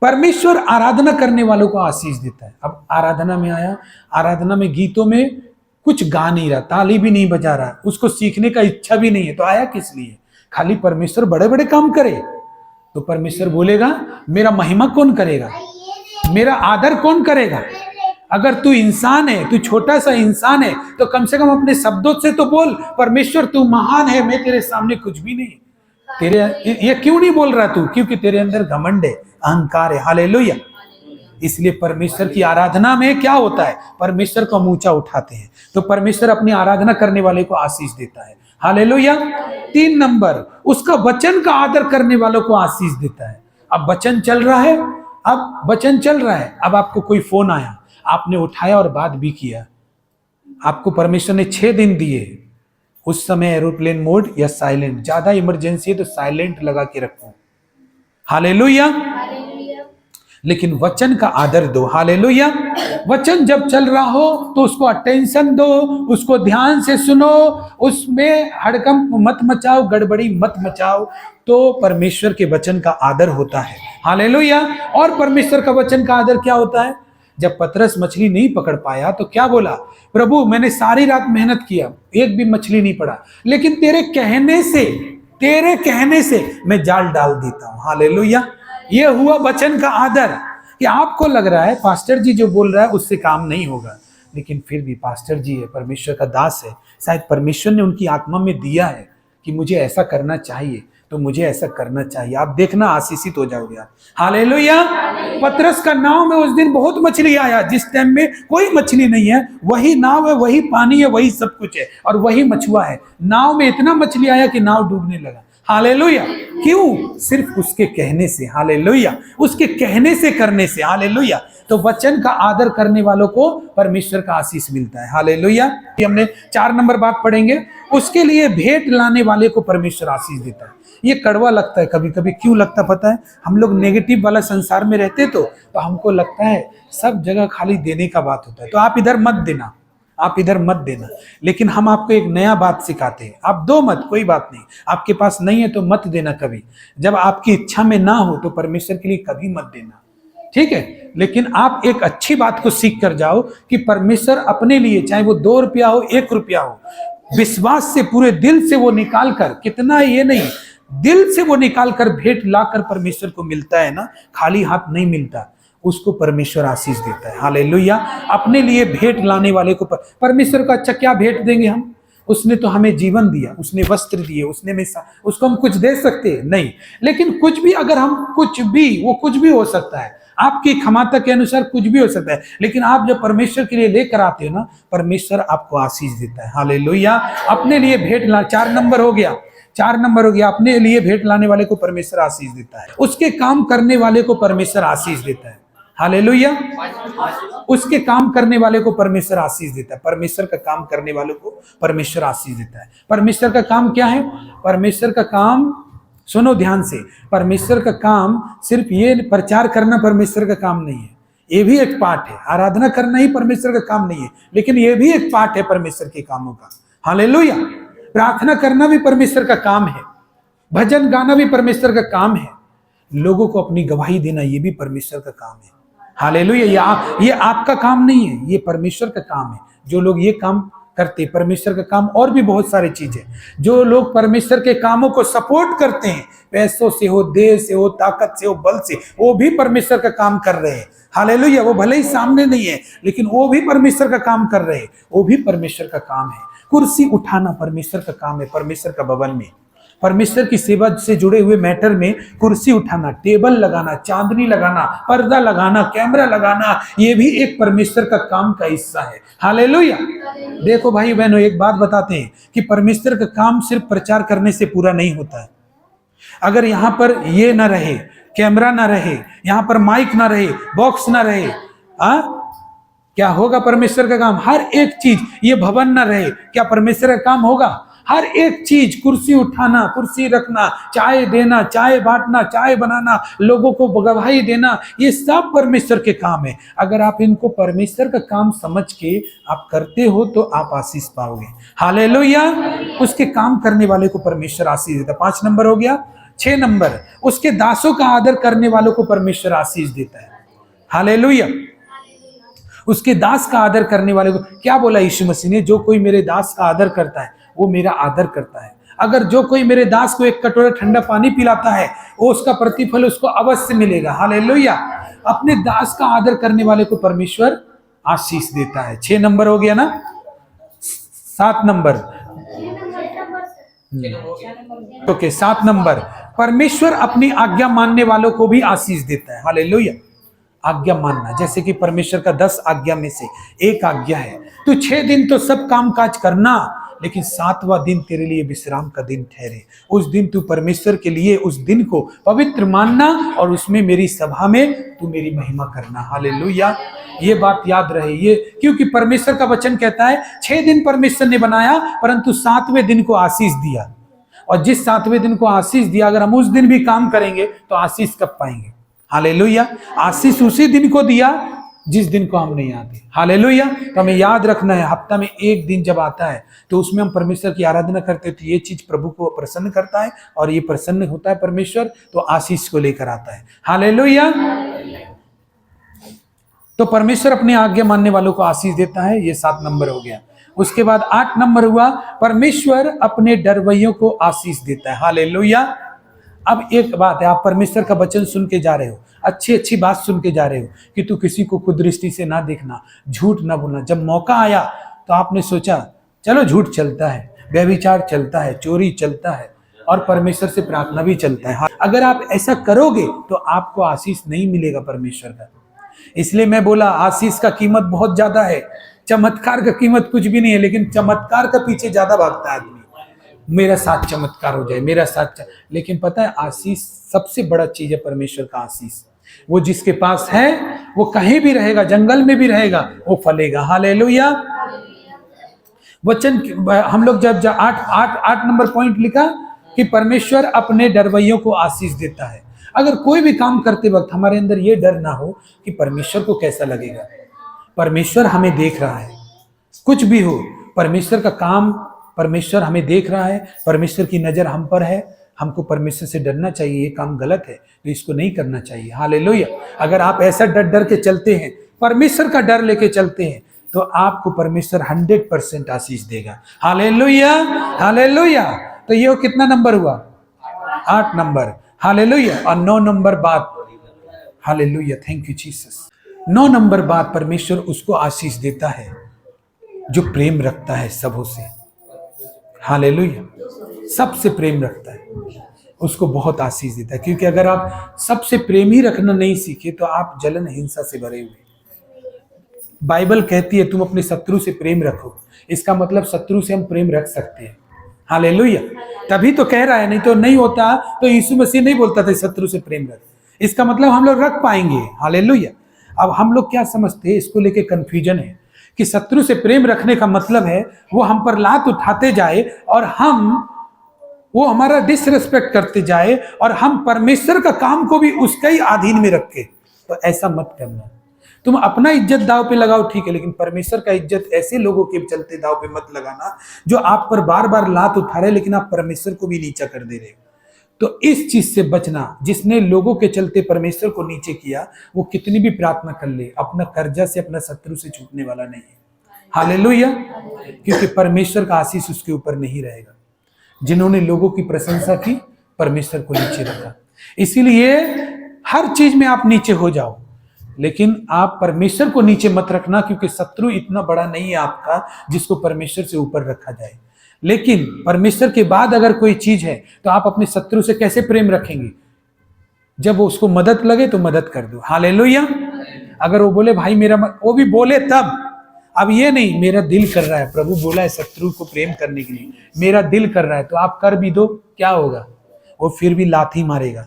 परमेश्वर आराधना करने वालों को आशीष देता है। अब आराधना में आया, आराधना में गीतों में कुछ गा नहीं रहा, ताली भी नहीं बजा रहा, उसको सीखने का इच्छा भी नहीं है, तो आया किस लिए? खाली परमेश्वर बड़े बड़े काम करे तो परमेश्वर बोलेगा मेरा महिमा कौन करेगा, मेरा आदर कौन करेगा? अगर तू इंसान है, तू छोटा सा इंसान है, तो कम से कम अपने शब्दों से तो बोल, परमेश्वर तू महान है, मैं तेरे सामने कुछ भी नहीं। तेरे ये क्यों नहीं बोल रहा तू? क्योंकि तेरे अंदर घमंड है, अहंकार है। हालेलुया। इसलिए परमेश्वर की आराधना में क्या होता है? परमेश्वर को हम ऊंचा उठाते हैं, तो परमेश्वर अपनी आराधना करने वाले को आशीष देता है। हालेलुया। 3 नंबर, उसका वचन का आदर करने वालों को आशीष देता है। अब वचन चल रहा है, अब आपको कोई फोन आया, आपने उठाया और बात भी किया। आपको परमेश्वर ने 6 दिन दिए, उस समय एरोप्लेन मोड या साइलेंट, ज्यादा इमरजेंसी है तो साइलेंट लगा के रखो। हालेलुया। लेकिन वचन का आदर दो। हालेलुया। वचन जब चल रहा हो तो उसको अटेंशन दो, उसको ध्यान से सुनो, उसमें हड़कंप मत मचाओ, गड़बड़ी मत मचाओ, तो परमेश्वर के वचन का आदर होता है। हालेलुया। और परमेश्वर का वचन का आदर क्या होता है? जब पतरस मछली नहीं पकड़ पाया तो क्या बोला? प्रभु मैंने सारी रात मेहनत किया, एक भी मछली नहीं पड़ा, लेकिन तेरे कहने से मैं जाल डाल देता हूं। हालेलुया। ये हुआ वचन का आदर। कि आपको लग रहा है पास्टर जी जो बोल रहा है उससे काम नहीं होगा, लेकिन फिर भी पास्टर जी है, परमेश्वर का दास है, शायद परमेश्वर ने उनकी आत्मा में दिया है कि मुझे ऐसा करना चाहिए, तो मुझे ऐसा करना चाहिए। आप देखना आशीषित हो जाओगे आप। हालेलुया। पतरस का नाव में उस दिन बहुत मछली आया, जिस टाइम में कोई मछली नहीं है, वही नाव है, वही पानी है, वही सब कुछ है, और वही मछुआ है। नाव में इतना मछली आया कि नाव डूबने लगा। हालेलुया। क्यों? सिर्फ उसके कहने से। हालेलुया। उसके कहने से, करने से। हालेलुया। तो वचन का आदर करने वालों को परमेश्वर का आशीष मिलता है। हालेलुया। हमने 4 नंबर बात पढ़ेंगे, उसके लिए भेंट लाने वाले को परमेश्वर आशीष देता है। ये कड़वा लगता है कभी कभी, क्यों लगता पता है? हम लोग नेगेटिव वाला संसार में रहते तो हमको लगता है सब जगह खाली देने का बात होता है, तो आप इधर मत देना, आप इधर मत देना। लेकिन हम आपको एक नया बात सिखाते हैं, आप दो मत, कोई बात नहीं, आपके पास नहीं है तो मत देना कभी। जब आपकी इच्छा में ना हो तो परमेश्वर के लिए कभी मत देना, ठीक है? लेकिन आप एक अच्छी बात को सीख कर जाओ कि परमेश्वर अपने लिए, चाहे वो 2 रुपया हो 1 रुपया हो, विश्वास से पूरे दिल से वो निकाल कर, कितना ये नहीं, दिल से वो निकाल कर भेंट लाकर परमेश्वर को मिलता है ना, खाली हाथ नहीं मिलता, उसको परमेश्वर आशीष देता है। हालेलुया। अपने लिए भेंट लाने वाले को परमेश्वर को अच्छा क्या भेंट देंगे हम? उसने तो हमें जीवन दिया, उसने वस्त्र दिए, उसने में उसको हम कुछ दे सकते हैं नहीं, लेकिन कुछ भी, अगर हम कुछ भी, वो कुछ भी हो सकता है, आपकी क्षमता के अनुसार कुछ भी हो सकता है, लेकिन आप जब परमेश्वर के लिए लेकर आते हो ना, परमेश्वर आपको आशीष देता है। हालेलुया। अपने लिए भेंट ला, 4 नंबर हो गया, 4 नंबर हो गया। अपने लिए भेंट लाने वाले को परमेश्वर आशीष देता है, उसके काम करने वाले को परमेश्वर आशीष देता है। हालेलुया। उसके काम करने वाले को परमेश्वर आशीष देता है। परमेश्वर का काम करने वालों को परमेश्वर आशीष देता है। परमेश्वर का काम क्या है? परमेश्वर का काम, सुनो ध्यान से, परमेश्वर का काम सिर्फ ये प्रचार करना परमेश्वर का काम नहीं है, ये भी एक पार्ट है। आराधना करना ही परमेश्वर का काम नहीं है, लेकिन ये भी एक पार्ट है परमेश्वर के कामों का। हालेलुया। प्रार्थना करना भी परमेश्वर का काम है, भजन गाना भी परमेश्वर का काम है, लोगों को अपनी गवाही देना ये भी परमेश्वर का काम है। हालेलुया। ये आपका काम नहीं है, ये परमेश्वर का काम है। जो लोग ये काम करते, परमेश्वर का काम और भी बहुत सारी चीजें, जो लोग परमेश्वर के कामों को सपोर्ट करते हैं, पैसों से हो, देह से हो, ताकत से हो, बल से, वो भी परमेश्वर का काम कर रहे हैं। हालेलुया। वो भले ही सामने नहीं है, लेकिन वो भी परमेश्वर का काम कर रहे हैं, वो भी परमेश्वर का काम है। कुर्सी उठाना परमेश्वर का काम है। परमेश्वर का भवन में, परमेश्वर की सेवा से जुड़े हुए मैटर में कुर्सी उठाना, टेबल लगाना, चांदनी लगाना, पर्दा लगाना, कैमरा लगाना, ये भी एक परमेश्वर का काम का हिस्सा है। हालेलुया। देखो भाई बहनों, एक बात बताते हैं कि परमेश्वर का काम सिर्फ प्रचार करने से पूरा नहीं होता है। अगर यहाँ पर ये ना रहे, कैमरा ना रहे, यहाँ पर माइक ना रहे, बॉक्स ना रहे, क्या होगा परमेश्वर का काम? हर एक चीज, ये भवन ना रहे, क्या परमेश्वर का काम होगा? हर एक चीज, कुर्सी उठाना, कुर्सी रखना, चाय देना, चाय बांटना, चाय बनाना, लोगों को गवाही देना, ये सब परमेश्वर के काम है। अगर आप इनको परमेश्वर का काम समझ के आप करते हो तो आप आशीष पाओगे। हालेलुया। उसके काम करने वाले को परमेश्वर आशीष देता है। 5 नंबर हो गया। 6 नंबर, उसके दासों का आदर करने वालों को परमेश्वर आशीष देता है। हालेलुया। उसके दास का आदर करने वाले को, क्या बोला यीशु मसीह ने? जो कोई मेरे दास का आदर करता है वो मेरा आदर करता है। अगर जो कोई मेरे दास को 1 कटोरा ठंडा पानी पिलाता है, वो उसका प्रतिफल उसको अवश्य मिलेगा। हालेलुया। अपने दास का आदर करने वाले को परमेश्वर आशीष देता है। 6 नंबर हो गया ना। 7 नंबर, ओके, 7 नंबर, परमेश्वर अपनी आज्ञा मानने वालों को भी आशीष देता है। हालेलुया। आज्ञा मानना, जैसे कि परमेश्वर का 10 आज्ञा में से एक आज्ञा है, तो 6 दिन तो सब काम काज करना, लेकिन 7वां दिन तेरे लिए विश्राम का दिन ठहरे। उस दिन तू परमेश्वर के लिए उस दिन को पवित्र मानना और उसमें मेरी सभा में तू मेरी महिमा करना। हालेलुया। ये बात याद रहे, ये क्योंकि परमेश्वर का वचन कहता है 6 दिन परमेश्वर ने बनाया, परंतु 7वें दिन को आशीष दिया। और जिस 7वें दिन को आशीष दिया, अगर हम उस दिन भी काम करेंगे तो आशीष कब पाएंगे? हालेलुया। आशीष उसी दिन को दिया जिस दिन को हम नहीं आते। हालेलुया। तो हमें याद रखना है, हफ्ता में 1 दिन जब आता है तो उसमें हम परमेश्वर की आराधना करते हैं, तो ये चीज प्रभु को प्रसन्न करता है, और ये प्रसन्न होता है परमेश्वर तो आशीष को लेकर आता है। हालेलुया। तो परमेश्वर अपनी आज्ञा मानने वालों को आशीष देता है। ये 7 नंबर हो गया। उसके बाद 8 नंबर हुआ, परमेश्वर अपने डरवैयों को आशीष देता है। हालेलुया। अब एक बात है, आप परमेश्वर का वचन सुन के जा रहे हो, अच्छी अच्छी बात सुन के जा रहे हो कि तू किसी को कुदृष्टि से ना देखना, झूठ ना बोलना। जब मौका आया तो आपने सोचा चलो झूठ चलता है, व्यभिचार चलता है, चोरी चलता है, और परमेश्वर से प्रार्थना भी चलता है। अगर आप ऐसा करोगे तो आपको आशीष नहीं मिलेगा परमेश्वर का। इसलिए मैं बोला आशीष का कीमत बहुत ज्यादा है, चमत्कार का कीमत कुछ भी नहीं है, लेकिन चमत्कार का पीछे ज्यादा भागता है आदमी। मेरा साथ चमत्कार हो जाए, मेरा साथ लेकिन पता है आशीष सबसे बड़ा चीज है परमेश्वर का आशीष। वो जिसके पास है वो कहीं भी रहेगा, जंगल में भी रहेगा, वो फलेगा। हालेलुया। वचन हम लोग जब 8 नंबर पॉइंट लिखा कि परमेश्वर अपने डरवैयों को आशीष देता है। अगर कोई भी काम करते वक्त हमारे अंदर ये डर ना हो कि परमेश्वर को कैसा लगेगा, परमेश्वर हमें देख रहा है, कुछ भी हो परमेश्वर का काम, परमेश्वर हमें देख रहा है, परमेश्वर की नजर हम पर है, हमको परमेश्वर से डरना चाहिए। ये काम गलत है तो इसको नहीं करना चाहिए। हालेलुया। अगर आप ऐसा डर डर के चलते हैं, परमेश्वर का डर लेके चलते हैं, तो आपको परमेश्वर 100% आशीष देगा। Hallelujah, hallelujah. तो ये कितना नंबर हुआ? 8 नंबर। हालेलुया। और 9 नंबर बात, hallelujah, thank you Jesus. 9 number बात, परमेश्वर उसको आशीष देता है जो प्रेम रखता है सबों से। हालेलुया। सबसे प्रेम रखता है, उसको बहुत आशीष देता है। क्योंकि अगर आप सबसे प्रेम ही रखना नहीं सीखे तो आप जलन हिंसा से भरे हुए। बाइबल कहती है तुम अपने शत्रु से प्रेम रखो। इसका मतलब शत्रु से हम प्रेम रख सकते हैं। हालेलुया। तभी तो कह रहा है, नहीं तो नहीं होता तो यीशु मसीह नहीं बोलता था शत्रु से प्रेम रख। इसका मतलब हम लोग रख पाएंगे। हालेलुया। अब हम लोग क्या समझते हैं, इसको लेके कंफ्यूजन है कि शत्रु से प्रेम रखने का मतलब है वो हम पर लात उठाते जाए और वो हमारा डिसरिस्पेक्ट करते जाए और हम परमेश्वर का काम को भी उसके ही अधीन में रखें। तो ऐसा मत करना। तुम अपना इज्जत दाव पे लगाओ, ठीक है, लेकिन परमेश्वर का इज्जत ऐसे लोगों के चलते दाव पे मत लगाना जो आप पर बार बार लात उठा रहे, लेकिन आप परमेश्वर को भी नीचा कर दे रहे हो। तो इस चीज से बचना। जिसने लोगों के चलते परमेश्वर को नीचे किया, वो कितनी भी प्रार्थना कर ले, अपना कर्जा से, अपना शत्रु से छूटने वाला नहीं है। हालेलुया। क्योंकि परमेश्वर का आशीष उसके ऊपर नहीं रहेगा। जिन्होंने लोगों की प्रशंसा की, परमेश्वर को नीचे रखा। इसीलिए हर चीज में आप नीचे हो जाओ, लेकिन आप परमेश्वर को नीचे मत रखना, क्योंकि शत्रु इतना बड़ा नहीं है आपका जिसको परमेश्वर से ऊपर रखा जाए। लेकिन परमेश्वर के बाद अगर कोई चीज है तो आप अपने शत्रु से कैसे प्रेम रखेंगे? जब वो उसको मदद लगे तो मदद कर दो। हालेलुया। अगर वो बोले भाई मेरा वो भी बोले तब। अब ये नहीं मेरा दिल कर रहा है, प्रभु बोला है शत्रु को प्रेम करने के लिए, मेरा दिल कर रहा है तो आप कर भी दो, क्या होगा? वो फिर भी लाठी मारेगा,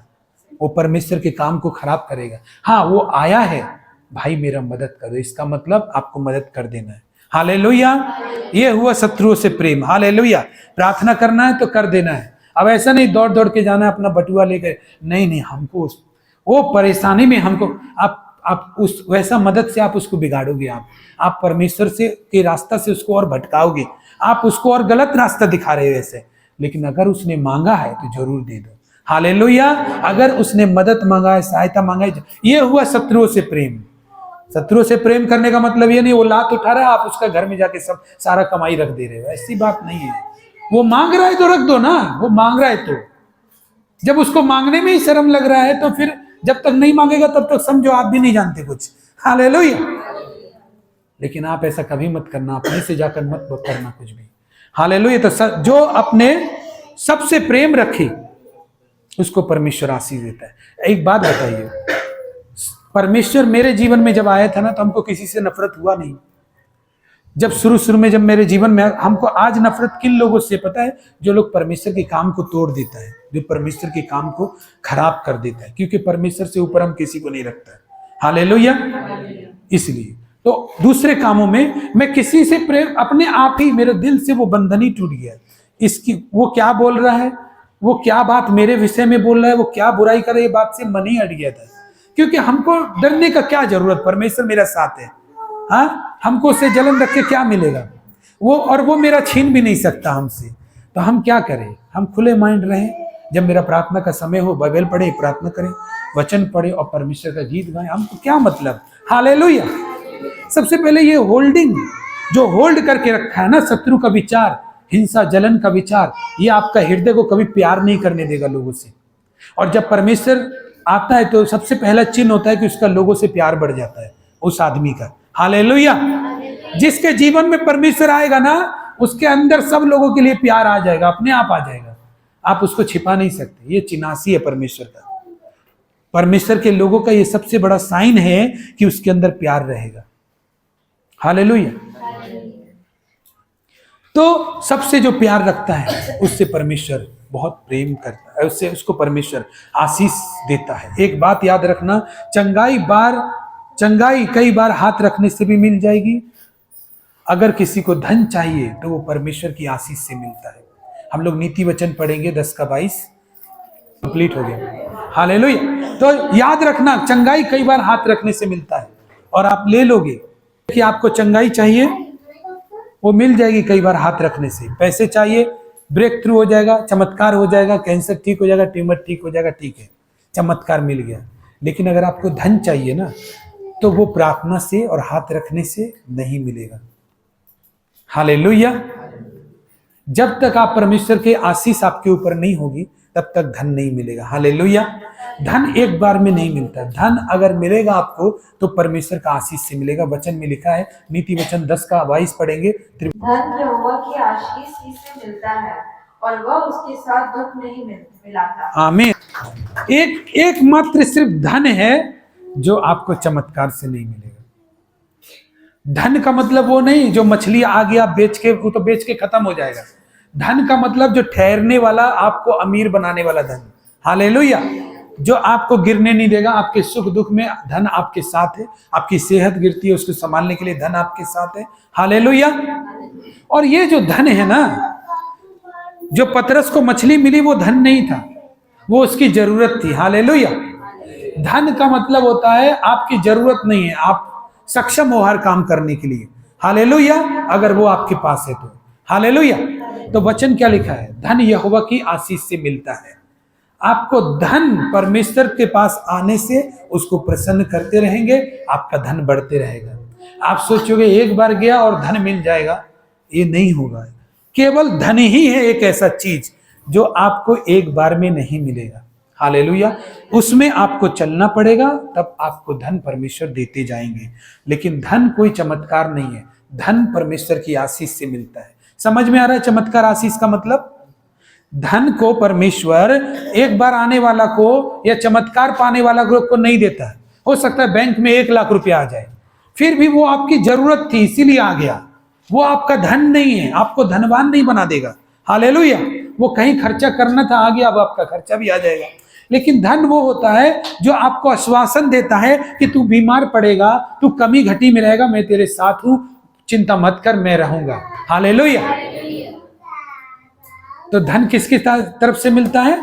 वो परमेश्वर के काम को खराब करेगा। हाँ, वो आया है भाई मेरा मदद करो, इसका मतलब आपको मदद कर देना है। हालेलुया। ये हुआ शत्रुओं से प्रेम। हालेलुया। प्रार्थना करना है तो कर देना है। अब ऐसा नहीं दौड़ दौड़ के जाना है अपना बटुआ लेकर, नहीं, हमको वो परेशानी में हमको आप उस वैसा मदद से आप उसको बिगाड़ोगे। आप परमेश्वर से के रास्ता से उसको और भटकाओगे, आप उसको और गलत रास्ता दिखा रहे हो ऐसे। लेकिन अगर उसने मांगा है तो जरूर दे दो। हालेलुया। अगर उसने मदद मांगा है, सहायता मांगा है, ये हुआ शत्रुओं से प्रेम। शत्रु से प्रेम करने का मतलब ये नहीं वो लात उठा रहा है आप उसका घर में जाके सब सारा कमाई रख दे रहे हो, ऐसी बात नहीं है। वो मांग रहा है तो रख दो ना, वो मांग रहा है तो। जब उसको मांगने में ही शर्म लग रहा है तो फिर जब तक नहीं मांगेगा तब तक समझो आप भी नहीं जानते कुछ। हालेलुया। लेकिन आप ऐसा कभी मत करना, अपने से जाकर मत करना कुछ भी। हालेलुया। तो जो अपने सबसे प्रेम रखे उसको परमेश्वर आशीष देता है। एक बात बताइए, परमेश्वर मेरे जीवन में जब आया था ना तो हमको किसी से नफरत हुआ नहीं। जब शुरू में जब मेरे जीवन में, हमको आज नफरत किन लोगों से पता है? जो लोग परमेश्वर के काम को तोड़ देता है, जो परमेश्वर के काम को खराब कर देता है, क्योंकि परमेश्वर से ऊपर हम किसी को नहीं रखता है। हालेलुया। इसलिए तो दूसरे कामों में मैं किसी से प्रेम, अपने आप ही मेरे दिल से वो बंधन ही टूट गया। इसकी वो क्या बोल रहा है, वो क्या बात मेरे विषय में बोल रहा है, वो क्या बुराई कर रहा है, ये बात से मन ही हट गया था। क्योंकि हमको डरने का क्या जरूरत, परमेश्वर मेरा साथ है। हाँ, हमको उससे जलन रख के क्या मिलेगा? वो मेरा छीन भी नहीं सकता हमसे। तो हम क्या करें? हम खुले माइंड रहें। जब मेरा प्रार्थना का समय हो, बाइबल पढ़े, प्रार्थना करें, वचन पढ़े और परमेश्वर का गीत गाएं। हमको क्या मतलब? हालेलुया। सबसे पहले ये होल्डिंग जो होल्ड करके रखा है ना, शत्रु का विचार, हिंसा, जलन का विचार, ये आपका हृदय को कभी प्यार नहीं करने देगा लोगों से। और जब परमेश्वर आता है तो सबसे पहला चिन्ह होता है कि उसका लोगों से प्यार बढ़ जाता है उस आदमी का। हालेलुया। जिसके जीवन में परमेश्वर आएगा ना, उसके अंदर सब लोगों के लिए प्यार आ जाएगा, अपने आप आ जाएगा। आप उसको छिपा नहीं सकते। ये चिन्हासी है परमेश्वर का। परमेश्वर के लोगों का ये सबसे बड़ा साइन है कि उसके अंदर प्यार रहेगा। हालेलुया। तो सबसे जो प्यार रखता है उससे परमेश्वर बहुत प्रेम करता है, उससे उसको परमेश्वर आशीष देता है। एक बात याद रखना, चंगाई कई बार हाथ रखने से भी मिल जाएगी अगर किसी को धन चाहिए तो वो परमेश्वर की आशीष से मिलता है। हम लोग नीति वचन पढ़ेंगे 10 का 22 कंप्लीट हो गया। हालेलुया। तो याद रखना, चंगाई कई बार हाथ रखने से मिलता है और आप ले लोगे कि आपको चंगाई चाहिए, वो मिल जाएगी कई बार हाथ रखने से। पैसे चाहिए, ब्रेक थ्रू हो जाएगा, चमत्कार हो जाएगा, कैंसर ठीक हो जाएगा, ट्यूमर ठीक हो जाएगा, ठीक है, चमत्कार मिल गया। लेकिन अगर आपको धन चाहिए ना, तो वो प्रार्थना से और हाथ रखने से नहीं मिलेगा। हालेलुया। जब तक आप परमेश्वर के आशीष आपके ऊपर नहीं होगी तब तक धन नहीं मिलेगा। हालेलुया। धन एक बार में नहीं मिलता। धन अगर मिलेगा आपको तो परमेश्वर का आशीष से मिलेगा। वचन में लिखा है, नीति वचन 10 का 22 पढ़ेंगे। धन यहोवा की आशीष ही से मिलता है और वह उसके साथ दुख नहीं मिलाता। आमीन। एक मात्र सिर्फ धन है जो आपको चमत्कार से नहीं मिलेगा। धन का मतलब वो नहीं जो मछली आ गया बेच के, वो तो बेच के खत्म हो जाएगा। धन का मतलब जो ठहरने वाला, आपको अमीर बनाने वाला धन। हालेलुया। जो आपको गिरने नहीं देगा। आपके सुख दुख में धन आपके साथ है। आपकी सेहत गिरती है, उसको संभालने के लिए धन आपके साथ है। हालेलुया। और ये जो धन है ना, जो पतरस को मछली मिली वो धन नहीं था, वो उसकी जरूरत थी। हालेलुया। धन का मतलब होता है आपकी जरूरत नहीं है, आप सक्षम हो हर काम करने के लिए। हालेलुया। अगर वो आपके पास है तो। हालेलुया। तो वचन क्या लिखा है? धन यहोवा की आशीष से मिलता है। आपको धन परमेश्वर के पास आने से उसको प्रसन्न करते रहेंगे, आपका धन बढ़ते रहेगा। आप सोचोगे एक बार गया और धन मिल जाएगा, ये नहीं होगा। केवल धन ही है एक ऐसा चीज जो आपको एक बार में नहीं मिलेगा। हालेलुया। उसमें आपको चलना पड़ेगा, तब आपको धन परमेश्वर देते जाएंगे। लेकिन धन कोई चमत्कार नहीं है, धन परमेश्वर की आशीष से मिलता है। समझ में आ रहा है चमत्कार आशीष का मतलब? धन को परमेश्वर एक बार आने वाला को या चमत्कार पाने वाला को नहीं देता है। हो सकता है बैंक में 1 लाख रुपया आ जाए, फिर भी वो आपकी जरूरत थी इसीलिए आ गया। वो आपका धन नहीं है, आपको धनवान नहीं बना देगा। हालेलुया। वो कहीं खर्चा करना था, आ गया, अब आपका खर्चा भी आ जाएगा। लेकिन धन वो होता है जो आपको आश्वासन देता है कि तू बीमार पड़ेगा, तू कमी घटी में रहेगा, मैं तेरे साथ हूं, चिंता मत कर, मैं रहूंगा। हालेलुया। तो धन किसकी तरफ से मिलता है?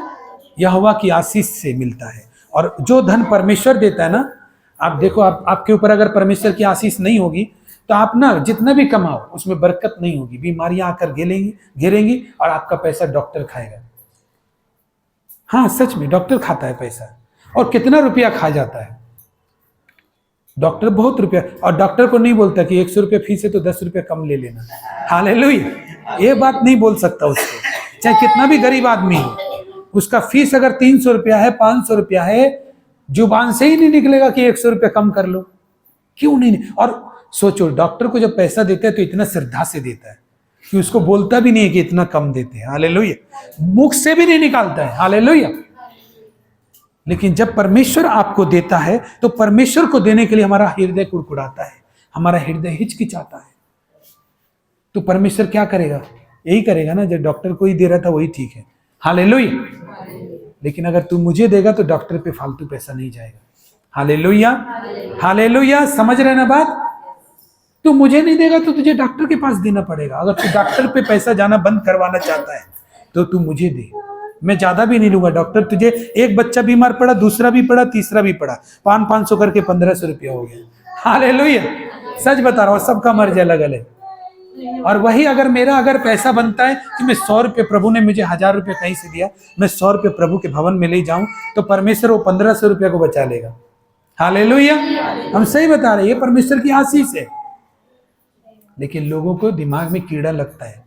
यहोवा की आशीष से मिलता है। और जो धन परमेश्वर देता है ना, आप देखो, आपके ऊपर अगर परमेश्वर की आशीष नहीं होगी तो आप ना जितना भी कमाओ उसमें बरकत नहीं होगी। बीमारियां आकर घेरेंगी और आपका पैसा डॉक्टर खाएगा। हाँ, सच में डॉक्टर खाता है पैसा। और कितना रुपया खा जाता है डॉक्टर? बहुत रुपया। और डॉक्टर को नहीं बोलता कि 100 रुपया फीस है तो 10 रुपया कम ले लेना। हालेलुया। ये बात नहीं बोल सकता उसको, चाहे कितना भी गरीब आदमी हो। उसका फीस अगर 300 रुपया है, 500 रुपया है, जुबान से ही नहीं निकलेगा कि 100 रुपया कम कर लो। क्यों नहीं? और सोचो, डॉक्टर को जब पैसा देता है तो इतना श्रद्धा से देता है कि उसको बोलता भी नहीं है कि इतना कम देते हैं। हालेलुया। मुख से भी नहीं निकालता है। हालेलुया। लेकिन जब परमेश्वर आपको देता है तो परमेश्वर को देने के लिए हमारा हृदय कुड़कुड़ाता है, हमारा हृदय हिचकिचाता है। तो परमेश्वर क्या करेगा? यही करेगा ना, जब डॉक्टर को ही दे रहा था वही ठीक है। हालेलुया। लेकिन अगर तू मुझे देगा तो डॉक्टर पे फालतू पैसा नहीं जाएगा। हालेलुया। हालेलुया। समझ रहे ना बात? तू मुझे नहीं देगा तो तुझे डॉक्टर के पास देना पड़ेगा। अगर तू डॉक्टर पे पैसा जाना बंद करवाना चाहता है तो तू मुझे दे, मैं ज्यादा भी नहीं लूंगा। डॉक्टर तुझे, एक बच्चा बीमार पड़ा, दूसरा भी पड़ा, तीसरा भी पड़ा, 500 करके 1500 रुपया हो गया। हालेलुया। सच बता रहा हूँ, सबका मर्जी अलग अलग। और वही अगर मेरा पैसा बनता है कि मैं 100 रुपये, प्रभु ने मुझे 1000 रुपये कहीं से दिया, मैं 100 रुपये प्रभु के भवन में ले जाऊं तो परमेश्वर वो 1500 रुपया को बचा लेगा। हालेलुया। हम सही बता रहे हैं, ये परमेश्वर की आशीष है। लेकिन लोगों को दिमाग में कीड़ा लगता है।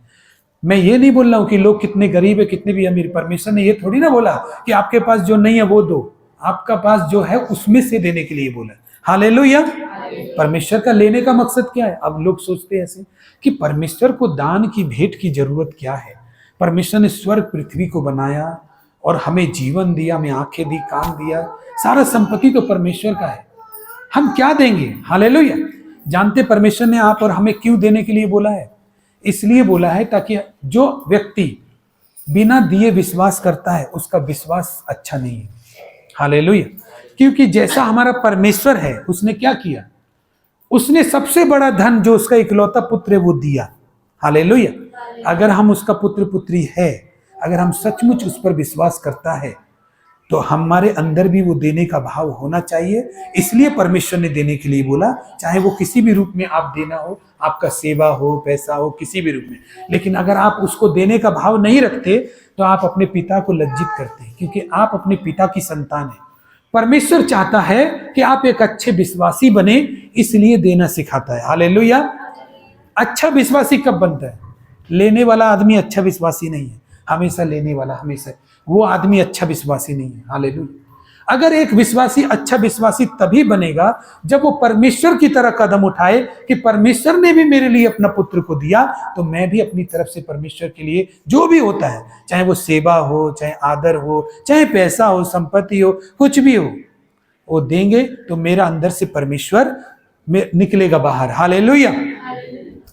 मैं ये नहीं बोल रहा हूं कि लोग कितने गरीब है, कितने भी अमीर, परमेश्वर ने ये थोड़ी ना बोला कि आपके पास जो नहीं है वो दो। आपका पास जो है उसमें से देने के लिए बोला। हालेलुया। परमेश्वर का लेने का मकसद क्या है? अब लोग सोचते हैं ऐसे कि परमेश्वर को दान की भेंट की जरूरत क्या है? परमेश्वर ने स्वर्ग पृथ्वी को बनाया और हमें जीवन दिया, हमें आंखें दी, कान दिया, सारा संपत्ति तो परमेश्वर का है। हम क्या देंगे? हालेलुया। जानते परमेश्वर ने आप और हमें क्यों देने के लिए बोला है? इसलिए बोला है ताकि जो व्यक्ति बिना दिए विश्वास करता है उसका विश्वास अच्छा नहीं है। हालेलुया। क्योंकि जैसा हमारा परमेश्वर है, उसने क्या किया? उसने सबसे बड़ा धन जो उसका इकलौता पुत्र है वो दिया। हालेलुया। अगर हम उसका पुत्र पुत्री है, अगर हम सचमुच उस पर विश्वास करता है, तो हमारे अंदर भी वो देने का भाव होना चाहिए। इसलिए परमेश्वर ने देने के लिए बोला, चाहे वो किसी भी रूप में आप देना हो, आपका सेवा हो, पैसा हो, किसी भी रूप में। लेकिन अगर आप उसको देने का भाव नहीं रखते तो आप अपने पिता को लज्जित करते हैं, क्योंकि आप अपने पिता की संतान है। परमेश्वर चाहता है कि आप एक अच्छे विश्वासी बने, इसलिए देना सिखाता है। हालेलुया। अच्छा विश्वासी कब बनता है? लेने वाला आदमी अच्छा विश्वासी नहीं है, हमेशा लेने वाला, हमेशा वो आदमी अच्छा विश्वासी नहीं है। हालेलुया। अगर एक विश्वासी अच्छा विश्वासी तभी बनेगा जब वो परमेश्वर की तरह कदम उठाए कि परमेश्वर ने भी मेरे लिए अपना पुत्र को दिया, तो मैं भी अपनी तरफ से परमेश्वर के लिए जो भी होता है, चाहे वो सेवा हो, चाहे आदर हो, चाहे पैसा हो, संपत्ति हो, कुछ भी हो, वो देंगे तो मेरा अंदर से परमेश्वर निकलेगा बाहर। हालेलुया।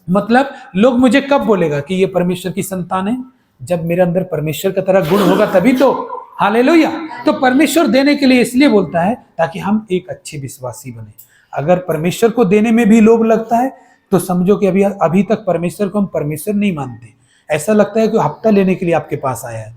मतलब लोग मुझे कब बोलेगा कि ये परमेश्वर की संतान है? जब मेरे अंदर परमेश्वर का तरह गुण होगा तभी तो। हालेलुया। तो परमेश्वर देने के लिए इसलिए बोलता है ताकि हम एक अच्छे विश्वासी बने। अगर परमेश्वर को देने में भी लोभ लगता है तो समझो कि अभी तक परमेश्वर को हम परमेश्वर नहीं मानते। ऐसा लगता है कि हफ्ता लेने के लिए आपके पास आया है।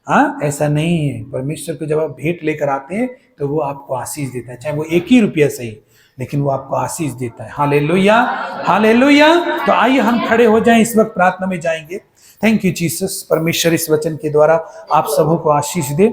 हाँ, ऐसा नहीं है। परमेश्वर को जब आप भेंट लेकर आते हैं तो वो आपको आशीष देता है, चाहे वो 1 ही रुपया सही, लेकिन वो आपको आशीष देता है। Hallelujah, hallelujah. तो आइए हम खड़े हो जाएं, इस वक्त प्रार्थना में जाएंगे। Thank you Jesus. परमेश्वर इस वचन के द्वारा आप सबों को आशीष दे।